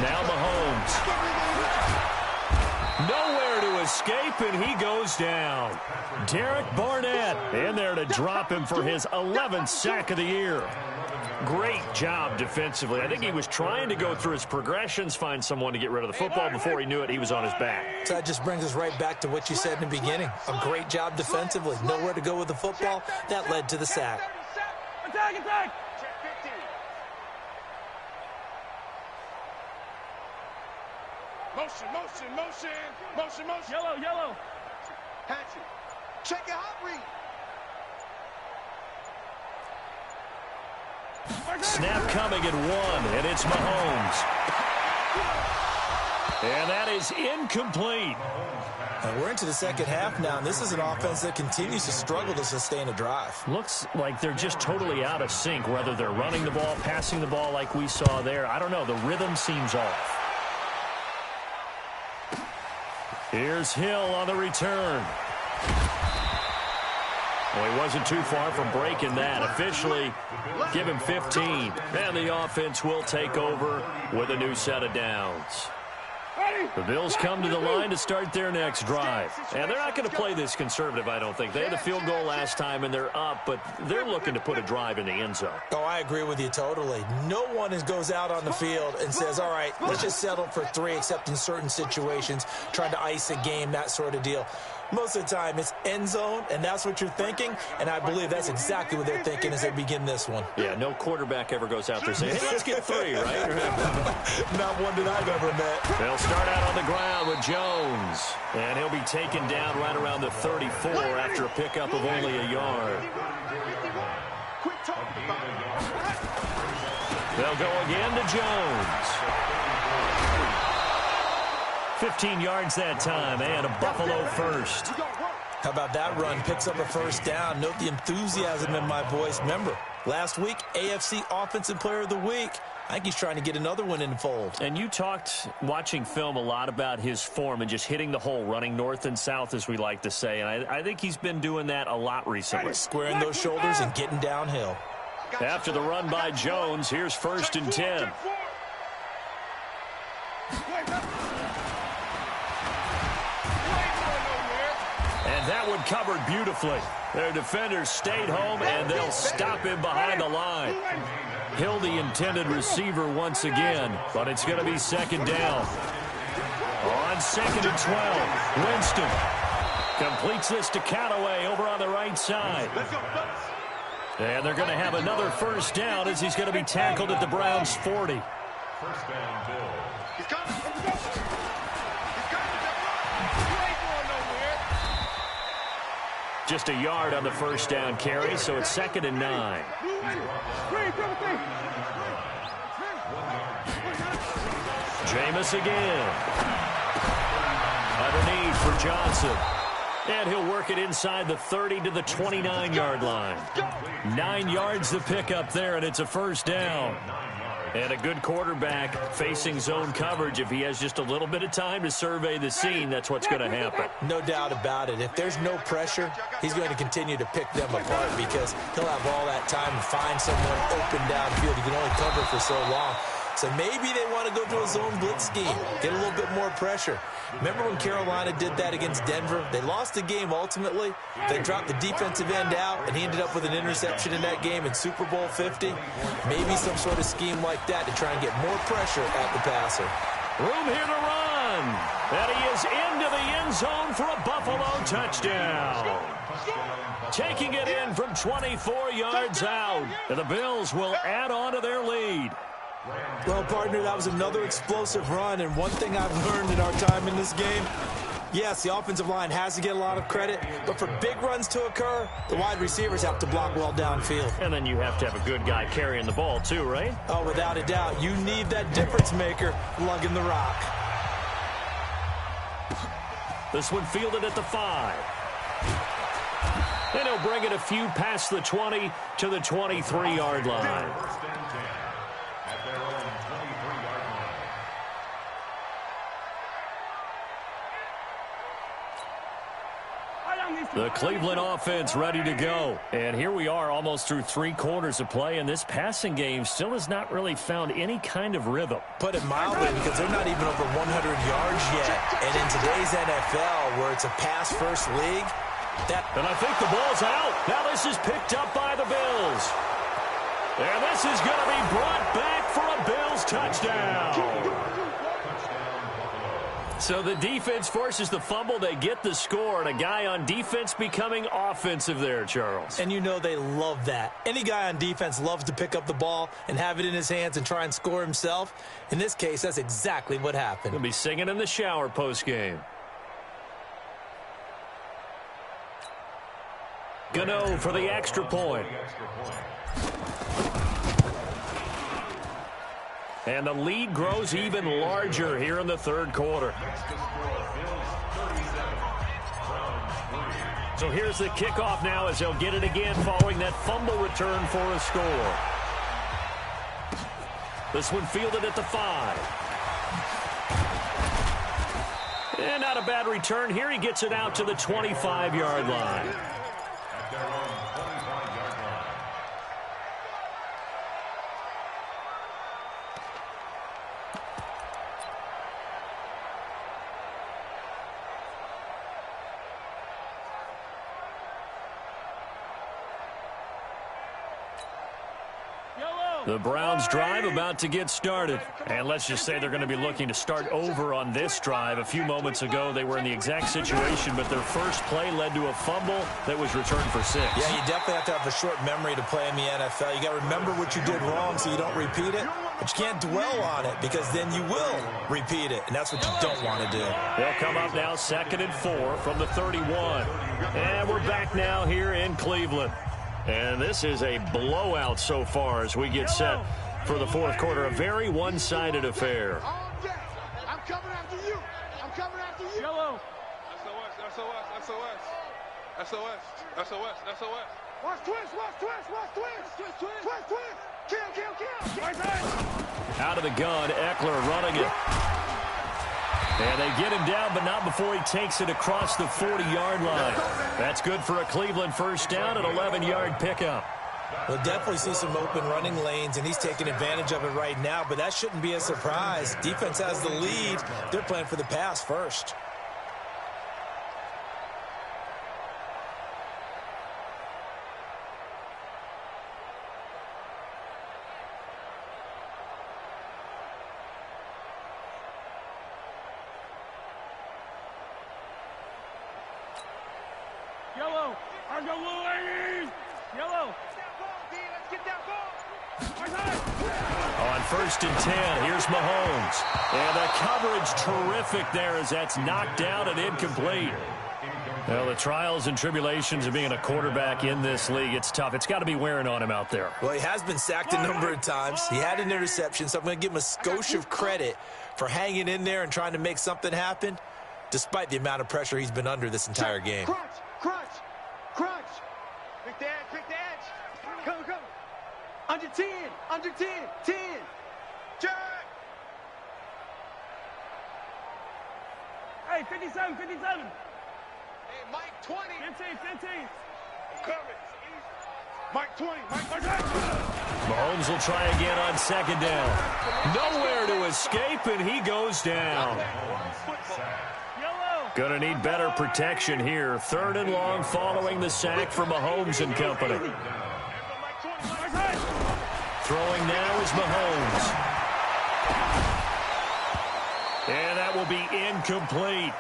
Now Mahomes. Nowhere to escape, and he goes down. Derek Barnett in there to drop him for his 11th sack of the year. Great job defensively. I think he was trying to go through his progressions, find someone to get rid of the football. Before he knew it, he was on his back. So that just brings us right back to what you said in the beginning. A great job defensively. Nowhere to go with the football. That led to the sack. Attack, attack. Check 50. Motion, motion, motion. Motion, motion. Yellow, yellow. Hatchet. Check your hot read. Snap coming at 1, and it's Mahomes. And that is incomplete. And we're into the second half now, and this is an offense that continues to struggle to sustain a drive. Looks like they're just totally out of sync, whether they're running the ball, passing the ball like we saw there. I don't know. The rhythm seems off. Here's Hill on the return. Well, he wasn't too far from breaking that. Officially, give him 15. And the offense will take over with a new set of downs. The Bills come to the line to start their next drive. And they're not going to play this conservative, I don't think. They had the field goal last time, and they're up, but they're looking to put a drive in the end zone. Oh, I agree with you totally. No one goes out on the field and says, all right, let's just settle for 3, except in certain situations, trying to ice a game, that sort of deal. Most of the time, it's end zone, and that's what you're thinking, and I believe that's exactly what they're thinking as they begin this one. Yeah, no quarterback ever goes out there saying, hey, let's get 3, right? Not one that I've ever met. They'll start out on the ground with Jones, and he'll be taken down right around the 34 after a pickup of only a yard. They'll go again to Jones. 15 yards that time, and a Buffalo first. How about that run? Picks up a first down. Note the enthusiasm in my voice. Remember, last week, AFC Offensive Player of the Week. I think he's trying to get another one in the fold. And you talked, watching film, a lot about his form and just hitting the hole, running north and south, as we like to say. And I think he's been doing that a lot recently. Squaring those shoulders and getting downhill. After the run by Jones, here's 1st and 10. And that one covered beautifully. Their defenders stayed home, and they'll stop him behind the line. Hill, the intended receiver once again, but it's going to be 2nd down. On 2nd and 12, Winston completes this to Callaway over on the right side. And they're going to have another first down as he's going to be tackled at the Browns' 40. First down, Bills. Just a yard on the first down carry, so it's 2nd and 9. Jameis again. Underneath for Johnson. And he'll work it inside the 30 to the 29-yard line. 9 yards to pick up there, and it's a first down. And a good quarterback facing zone coverage. If he has just a little bit of time to survey the scene, that's what's going to happen. No doubt about it. If there's no pressure, he's going to continue to pick them apart because he'll have all that time to find someone open downfield. He can only cover for so long. So maybe they want to go to a zone blitz scheme, get a little bit more pressure. Remember when Carolina did that against Denver? They lost the game ultimately. They dropped the defensive end out, and he ended up with an interception in that game in Super Bowl 50. Maybe some sort of scheme like that to try and get more pressure at the passer. Room here to run. And he is into the end zone for a Buffalo touchdown. Taking it in from 24 yards out. And the Bills will add on to their lead. Well, partner, that was another explosive run, and one thing I've learned in our time in this game, yes, the offensive line has to get a lot of credit, but for big runs to occur, the wide receivers have to block well downfield. And then you have to have a good guy carrying the ball too, right? Oh, without a doubt. You need that difference maker lugging the rock. This one fielded at the 5. And he'll bring it a few past the 20 to the 23-yard line. The Cleveland offense ready to go. And here we are almost through 3 quarters of play, and this passing game still has not really found any kind of rhythm. Put it mildly, because they're not even over 100 yards yet. And in today's NFL, where it's a pass-first league, and I think the ball's out. Now this is picked up by the Bills. And this is going to be brought back for a Bills touchdown. So the defense forces the fumble. They get the score, and a guy on defense becoming offensive there, Charles. And you know they love that. Any guy on defense loves to pick up the ball and have it in his hands and try and score himself. In this case, that's exactly what happened. He'll be singing in the shower post-game. Gano for the extra point. And the lead grows even larger here in the third quarter. So here's the kickoff now as they'll get it again following that fumble return for a score. This one fielded at the 5. And not a bad return here. He gets it out to the 25-yard line. The Browns drive about to get started. And let's just say they're going to be looking to start over on this drive. A few moments ago, they were in the exact situation, but their first play led to a fumble that was returned for 6. Yeah, you definitely have to have a short memory to play in the NFL. You got to remember what you did wrong so you don't repeat it. But you can't dwell on it because then you will repeat it, and that's what you don't want to do. They'll come up now 2nd and 4 from the 31. And we're back now here in Cleveland. And this is a blowout so far as we get set for the fourth quarter. A very one-sided affair. I'm coming after you. I'm coming after you. Yellow. SOS. Watch twist. Kill. Out of the gun, Eckler running it. And they get him down, but not before he takes it across the 40-yard line. That's good for a Cleveland first down, an 11-yard pickup. We'll definitely see some open running lanes, and he's taking advantage of it right now, but that shouldn't be a surprise. Defense has the lead. They're playing for the pass first. Yellow. I go blue, ladies. Yellow. Let's get that ball. On 1st and 10, here's Mahomes. And the coverage terrific there as that's knocked down and incomplete. Well, the trials and tribulations of being a quarterback in this league, it's tough. It's got to be wearing on him out there. Well, he has been sacked a number of times. He had an interception, so I'm going to give him a skosh of credit for hanging in there and trying to make something happen, despite the amount of pressure he's been under this entire game. Crunch. Pick the edge. Come. Under 10. 10. Check. Hey, 57. Hey, Mike, 20. 15. Cover it. Mike, 20. Mahomes will try again on 2nd down. Nowhere to escape, and he goes down. Going to need better protection here. 3rd and long following the sack from Mahomes and company. Throwing now is Mahomes. And that will be incomplete.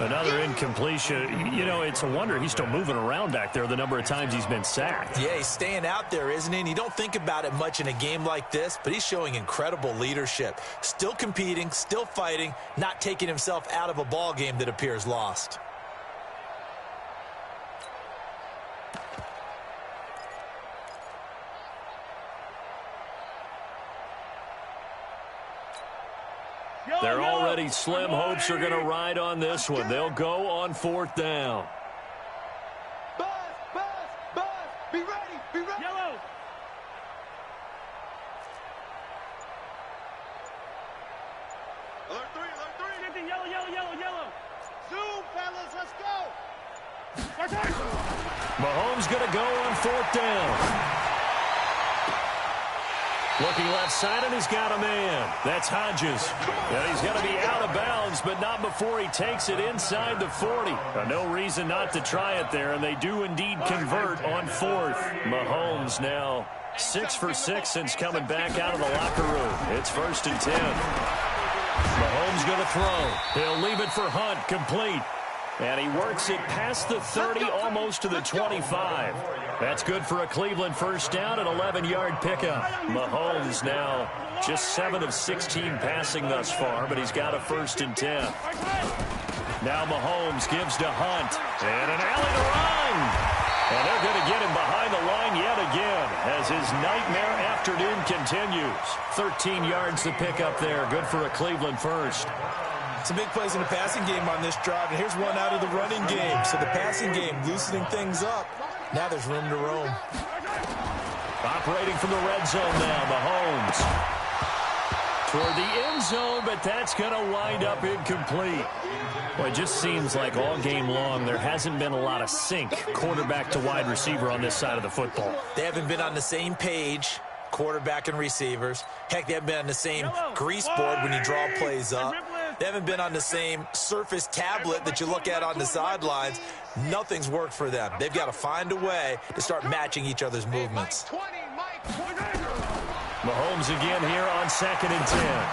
Another incompletion. You know, it's a wonder he's still moving around back there the number of times he's been sacked. Yeah, he's staying out there, isn't he? And you don't think about it much in a game like this, but he's showing incredible leadership. Still competing, still fighting, not taking himself out of a ball game that appears lost. They're already slim hopes are going to ride on this one. They'll go on 4th down. Buzz. Be ready. Yellow. Alert 3. Yellow. Zoom, fellas, let's go. Mahomes going to go on 4th down. Looking left side, and he's got a man. That's Hodges. And he's going to be out of bounds, but not before he takes it inside the 40. No reason not to try it there, and they do indeed convert on 4th. Mahomes now 6 for 6 since coming back out of the locker room. It's 1st and 10. Mahomes going to throw. He'll leave it for Hunt, complete. And he works it past the 30, almost to the 25. That's good for a Cleveland 1st down, an 11-yard pickup. Mahomes now just 7 of 16 passing thus far, but he's got a 1st and 10. Now Mahomes gives to Hunt. And an alley to run. And they're going to get him behind the line yet again as his nightmare afternoon continues. 13 yards to pick up there. Good for a Cleveland 1st. Some big plays in the passing game on this drive, and here's one out of the running game. So the passing game loosening things up. Now there's room to roam. Operating from the red zone now, Mahomes. Toward the end zone, but that's going to wind up incomplete. Well, it just seems like all game long there hasn't been a lot of sync quarterback to wide receiver on this side of the football. They haven't been on the same page, quarterback and receivers. Heck, they haven't been on the same grease board when you draw plays up. They haven't been on the same Surface tablet that you look at on the sidelines. Nothing's worked for them. They've got to find a way to start matching each other's movements. Mahomes again here on 2nd and 10.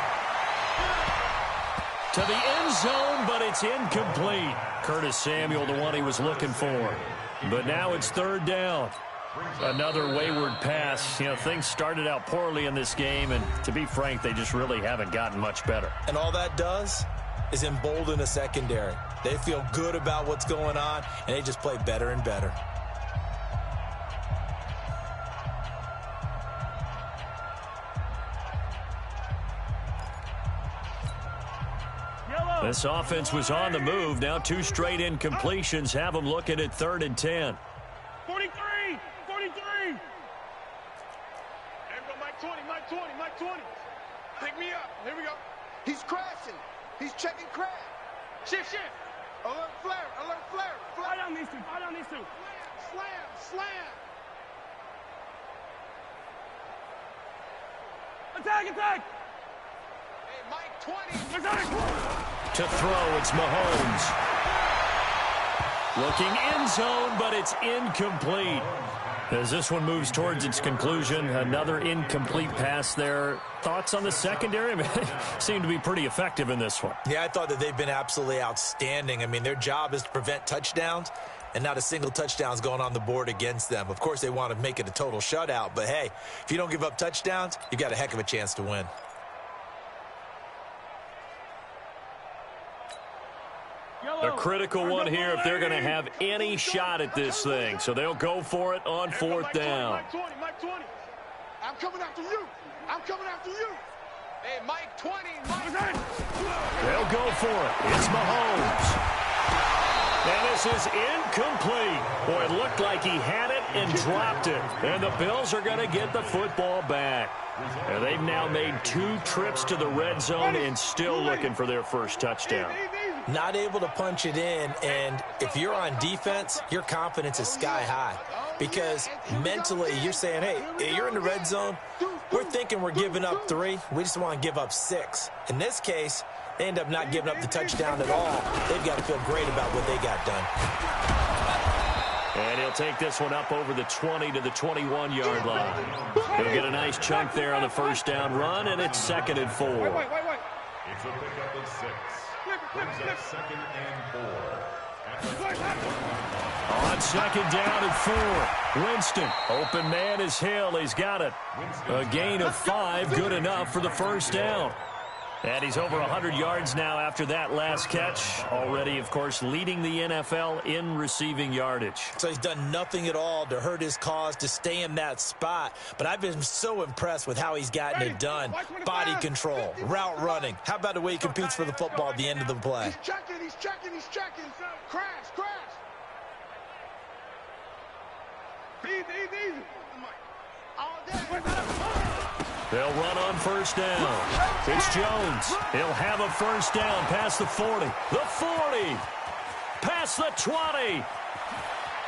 To the end zone, but it's incomplete. Curtis Samuel, the one he was looking for. But now it's 3rd down. Another wayward pass. You know, things started out poorly in this game, and to be frank, they just really haven't gotten much better. And all that does is embolden a secondary. They feel good about what's going on, and they just play better and better. This offense was on the move. Now 2 straight incompletions have them looking at 3rd and 10. 43! 43! There we go, Mike 20, Mike 20, Mike 20. Pick me up. Here we go. He's crashing. He's checking crash. Shift, shift. Alert flare, alert flare. Fly down these two, fly down these two. Slam, slam. Attack, attack. Hey, Mike 20. Attack. To throw, it's Mahomes. Looking end zone, but it's incomplete. As this one moves towards its conclusion, another incomplete pass there. Thoughts on the secondary? I mean, they seem to be pretty effective in this one. Yeah, I thought that they've been absolutely outstanding. I mean, their job is to prevent touchdowns, and not a single touchdown's going on the board against them. Of course, they want to make it a total shutout, but hey, if you don't give up touchdowns, you've got a heck of a chance to win. A critical one here if they're going to have any shot at this thing. So they'll go for it on 4th down. Mike 20, Mike 20. I'm coming after you. I'm coming after you. Hey, Mike 20. Mike. They'll go for it. It's Mahomes. And this is incomplete. Boy, it looked like he had it and dropped it. And the Bills are going to get the football back. And they've now made 2 trips to the red zone and still looking for their first touchdown. Not able to punch it in, and if you're on defense, your confidence is sky high. Because mentally, you're saying, hey, you're in the red zone. We're thinking we're giving up 3. We just want to give up 6. In this case, they end up not giving up the touchdown at all. They've got to feel great about what they got done. And he'll take this one up over the 20 to the 21-yard line. He'll get a nice chunk there on the 1st down run, and it's 2nd and 4. Wait. It's a pickup of 6. Brings up 2nd and 4. On 2nd down and 4. Winston. Open man is Hill. He's got it. A gain of 5. Good enough for the 1st down. And he's over 100 yards now after that last catch. Already, of course, leading the NFL in receiving yardage. So he's done nothing at all to hurt his cause, to stay in that spot. But I've been so impressed with how he's gotten it done. Body control, route running. How about the way he competes for the football at the end of the play? He's checking. Crash. Easy. All day. They'll run on 1st down. It's Jones. He'll have a 1st down past the 40. The 40. Past the 20.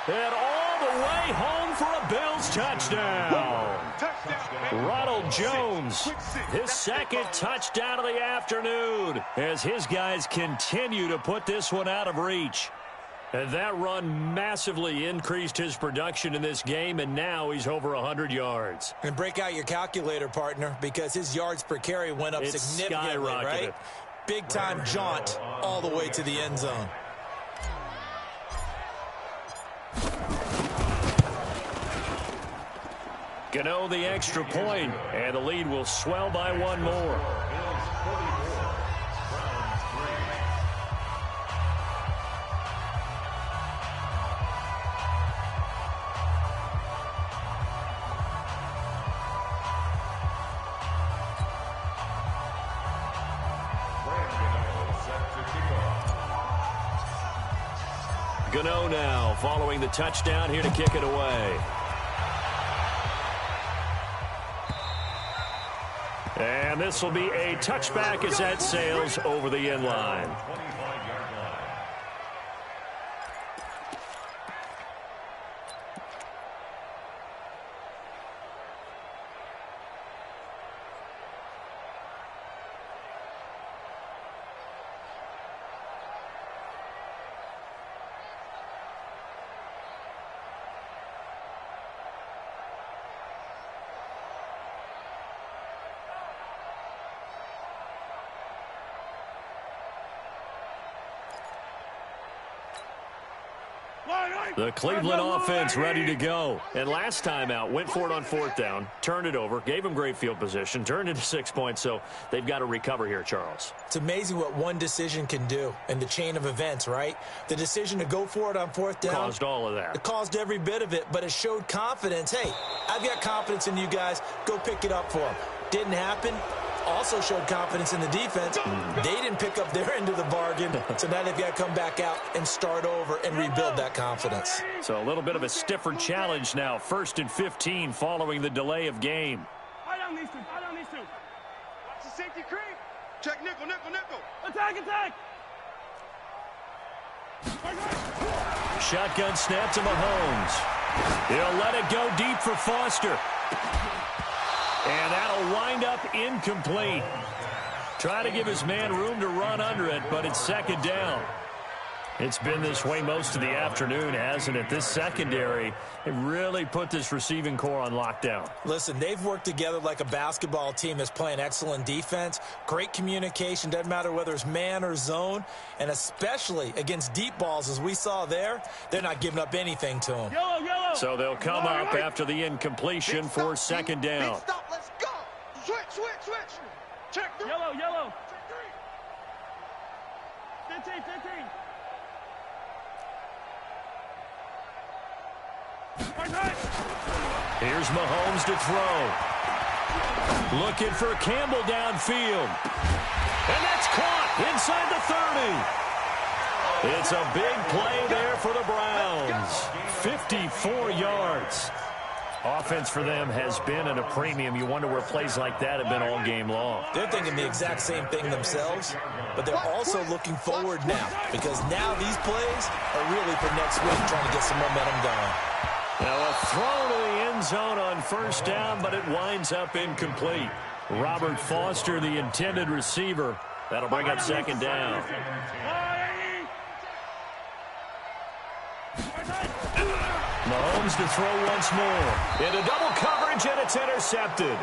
And all the way home for a Bills touchdown. Ronald Jones, his second touchdown of the afternoon, as his guys continue to put this one out of reach. And that run massively increased his production in this game, and now he's over 100 yards. And break out your calculator, partner, because his yards per carry went up significantly, right? Big-time jaunt all the way to the end zone. Gano the extra point, and the lead will swell by one more. Gano now following the touchdown here to kick it away. And this will be a touchback as that sails over the end line. The Cleveland offense ready to go. And last time out, went for it on fourth down, turned it over, gave them great field position, turned into 6 points, so they've got to recover here, Charles. It's amazing what one decision can do in the chain of events, right? The decision to go for it on fourth down. Caused all of that. It caused every bit of it, but it showed confidence. Hey, I've got confidence in you guys. Go pick it up for them. Didn't happen. Also showed confidence in the defense. They didn't pick up their end of the bargain, so now they've got to come back out and start over and rebuild that confidence. So a little bit of a stiffer challenge now. 1st and 15 following the delay of game. I don't need to. Watch the safety creep. Check nickel. Attack. Shotgun snap to Mahomes. He'll let it go deep for Foster. And that'll wind up incomplete. Try to give his man room to run under it, but it's second down. It's been this way most of the afternoon, hasn't it? This secondary, it really put this receiving core on lockdown. Listen, they've worked together like a basketball team that's playing excellent defense. Great communication, doesn't matter whether it's man or zone. And especially against deep balls, as we saw there, they're not giving up anything to them. Yellow. So they'll come up after the incompletion for second down. Stop, let's go. Switch. Check three. Yellow. Check 3. 15. Here's Mahomes to throw. Looking for Campbell downfield. And that's caught inside the 30. It's a big play there for the Browns. 54 yards. Offense for them has been at a premium. You wonder where plays like that have been all game long. They're thinking the exact same thing themselves, but they're also looking forward now, because now these plays are really for next week, trying to get some momentum going. Now a throw to the end zone on first down, but it winds up incomplete. Robert Foster, the intended receiver. That'll bring up second down. Mahomes to throw once more. Into double coverage, and it's intercepted.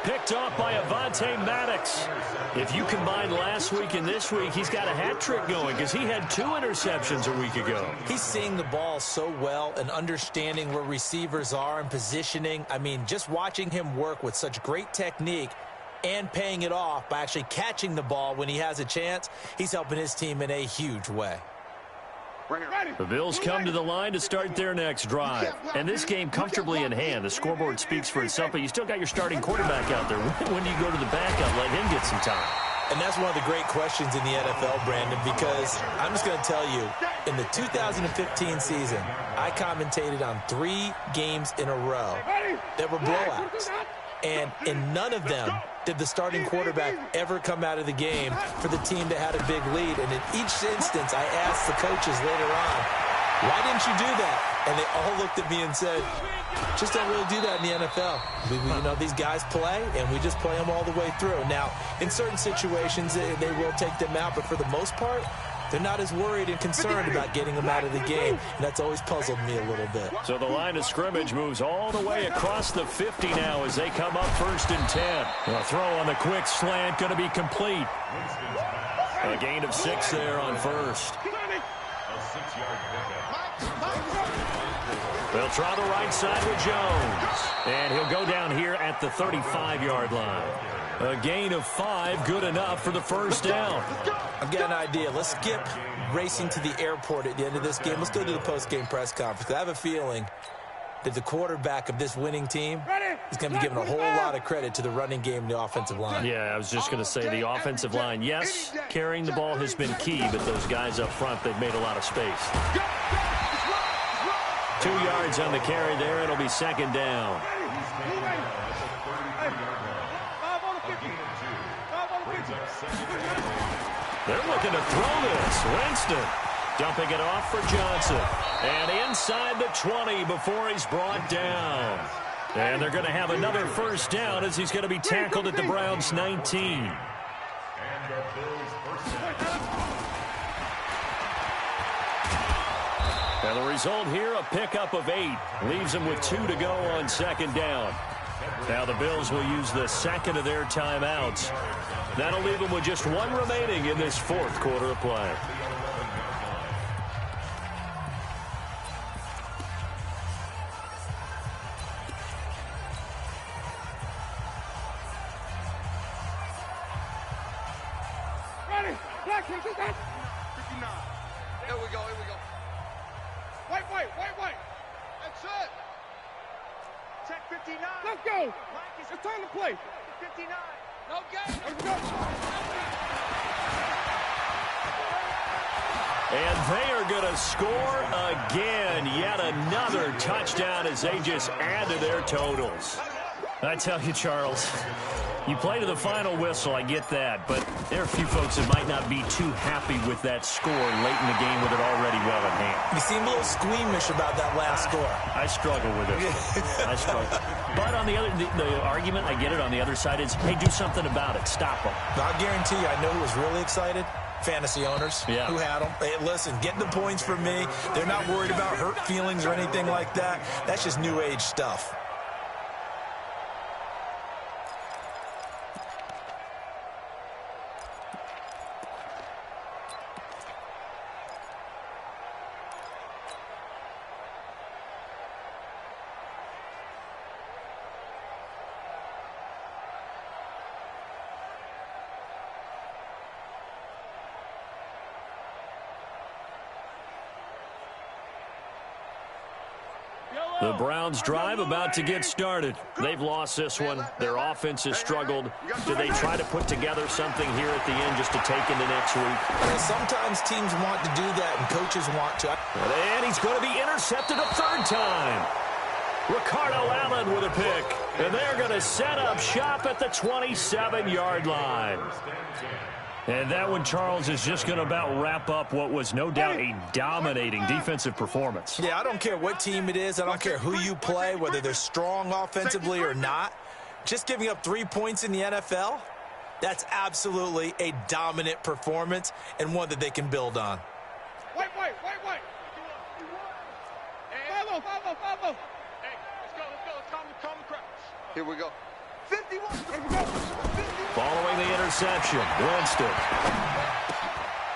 Picked off by Avonte Maddox. If you combine last week and this week, he's got a hat trick going because he had 2 interceptions a week ago. He's seeing the ball so well and understanding where receivers are and positioning. I mean, just watching him work with such great technique and paying it off by actually catching the ball when he has a chance, he's helping his team in a huge way. The Bills come to the line to start their next drive. And this game comfortably in hand. The scoreboard speaks for itself, but you still got your starting quarterback out there. When do you go to the backup, let him get some time? And that's one of the great questions in the NFL, Brandon, because I'm just going to tell you, in the 2015 season, I commentated on 3 games in a row that were blowouts. And in none of them did the starting quarterback ever come out of the game for the team that had a big lead. And in each instance, I asked the coaches later on, Why didn't you do that? And they all looked at me and said, just don't really do that in the NFL. You know, these guys play, and we just play them all the way through. Now, in certain situations, they will take them out, but for the most part, they're not as worried and concerned about getting them out of the game, and that's always puzzled me a little bit. So the line of scrimmage moves all the way across the 50 now as they come up 1st and 10. The throw on the quick slant going to be complete. A gain of 6 there on first. A 6-yard pickup. They'll try the right side with Jones. And he'll go down here at the 35-yard line. A gain of 5, good enough for the first down. I've got an idea. Let's skip racing to the airport at the end of this game. Let's go to the post-game press conference. I have a feeling that the quarterback of this winning team is going to be giving a whole lot of credit to the running game and the offensive line. Yeah, I was just going to say the offensive line. Yes, carrying the ball has been key, but those guys up front, they've made a lot of space. 2 yards on the carry there. It'll be 2nd down. They're looking to throw this. Winston dumping it off for Johnson. And inside the 20 before he's brought down. And they're going to have another first down as he's going to be tackled at the Browns' 19. And the Bills' first down. And the result here, a pickup of 8. Leaves them with 2 to go on 2nd down. Now the Bills will use the 2nd of their timeouts. That'll leave them with just 1 remaining in this 4th quarter of play. Ready? Black, 59. Here we go, here we go. White. That's it. Check 59. Let's go. It's time to play. 59. No game. Let's go. And they are going to score again. Yet another touchdown as they just add to their totals. I tell you, Charles, you play to the final whistle, I get that, but there are a few folks that might not be too happy with that score late in the game with it already well in hand. You seem a little squeamish about that last score. I struggle with it. I struggle. But on the other, the argument, I get it, on the other side is, hey, do something about it. Stop them. I guarantee you, I know who was really excited. Fantasy owners who had them. Hey, listen, get the points from me. They're not worried about hurt feelings or anything like that. That's just new age stuff. The Browns drive about to get started. They've lost this one. Their offense has struggled. Do they try to put together something here at the end just to take into next week? Sometimes teams want to do that and coaches want to. And he's going to be intercepted a 3rd time. Ricardo Allen with a pick. And they're going to set up shop at the 27-yard line. And that one, Charles, is just going to about wrap up what was no doubt a dominating defensive performance. Yeah, I don't care what team it is. I don't care who you play, whether they're strong offensively or not. Just giving up 3 points in the NFL, that's absolutely a dominant performance and one that they can build on. White. Follow. Hey, let's go. Calm the crowd. Here we go. 51. Here we go. Following the interception, Winston.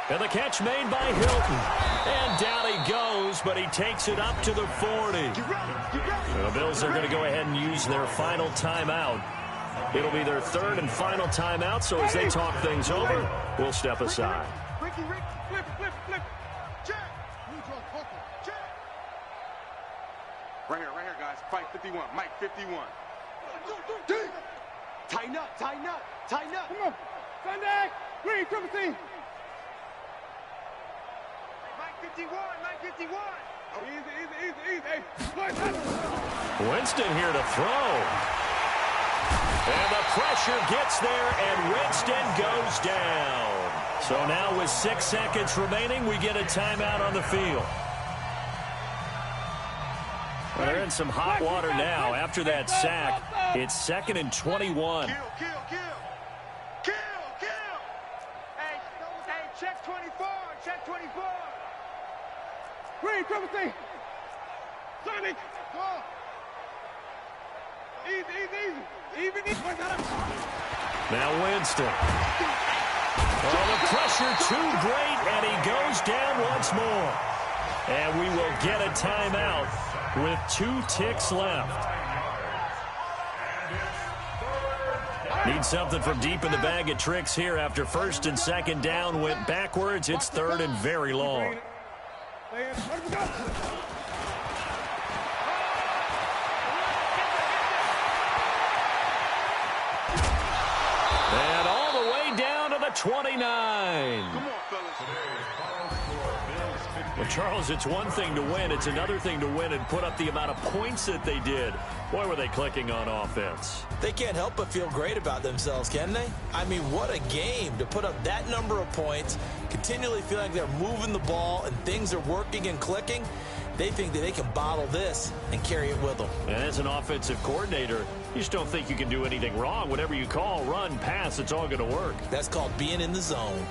And the catch made by Hilton. And down he goes, but he takes it up to the 40. The Bills are going to go ahead and use their final timeout. It'll be their 3rd and final timeout, so as they talk things over, we'll step aside. Ricky, flip. Check. Check. Right here, guys. Fight 51. Mike 51. Tighten up. Come on. Sunday. Green, triple team. Mike 51. Easy. Hey, Winston here to throw. And the pressure gets there, and Winston goes down. So now with 6 seconds remaining, we get a timeout on the field. Well, they're in some hot water now. After that sack, it's 2nd and 21. Kill. Hey, check 24. Check 24. Green, triple C. Sonic. Go on. Easy. Now Winston. Oh, the pressure too great, and he goes down once more. And we will get a timeout with 2 ticks left. Need something from deep in the bag at Tricks here after 1st and 2nd down went backwards. It's 3rd and very long. And all the way down to the 29. Come on, fellas. Well, Charles, it's one thing to win. It's another thing to win and put up the amount of points that they did. Boy, were they clicking on offense. They can't help but feel great about themselves, can they? I mean, what a game to put up that number of points, continually feel like they're moving the ball and things are working and clicking. They think that they can bottle this and carry it with them. And as an offensive coordinator, you just don't think you can do anything wrong. Whatever you call, run, pass, it's all going to work. That's called being in the zone.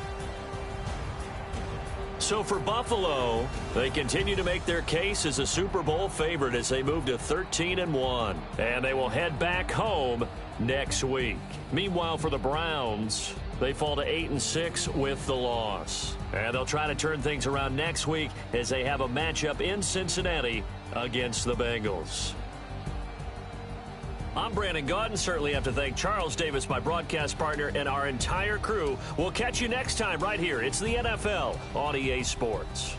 So for Buffalo, they continue to make their case as a Super Bowl favorite as they move to 13-1. And they will head back home next week. Meanwhile, for the Browns, they fall to 8-6 with the loss. And they'll try to turn things around next week as they have a matchup in Cincinnati against the Bengals. I'm Brandon Gaudin. Certainly have to thank Charles Davis, my broadcast partner, and our entire crew. We'll catch you next time right here. It's the NFL on EA Sports.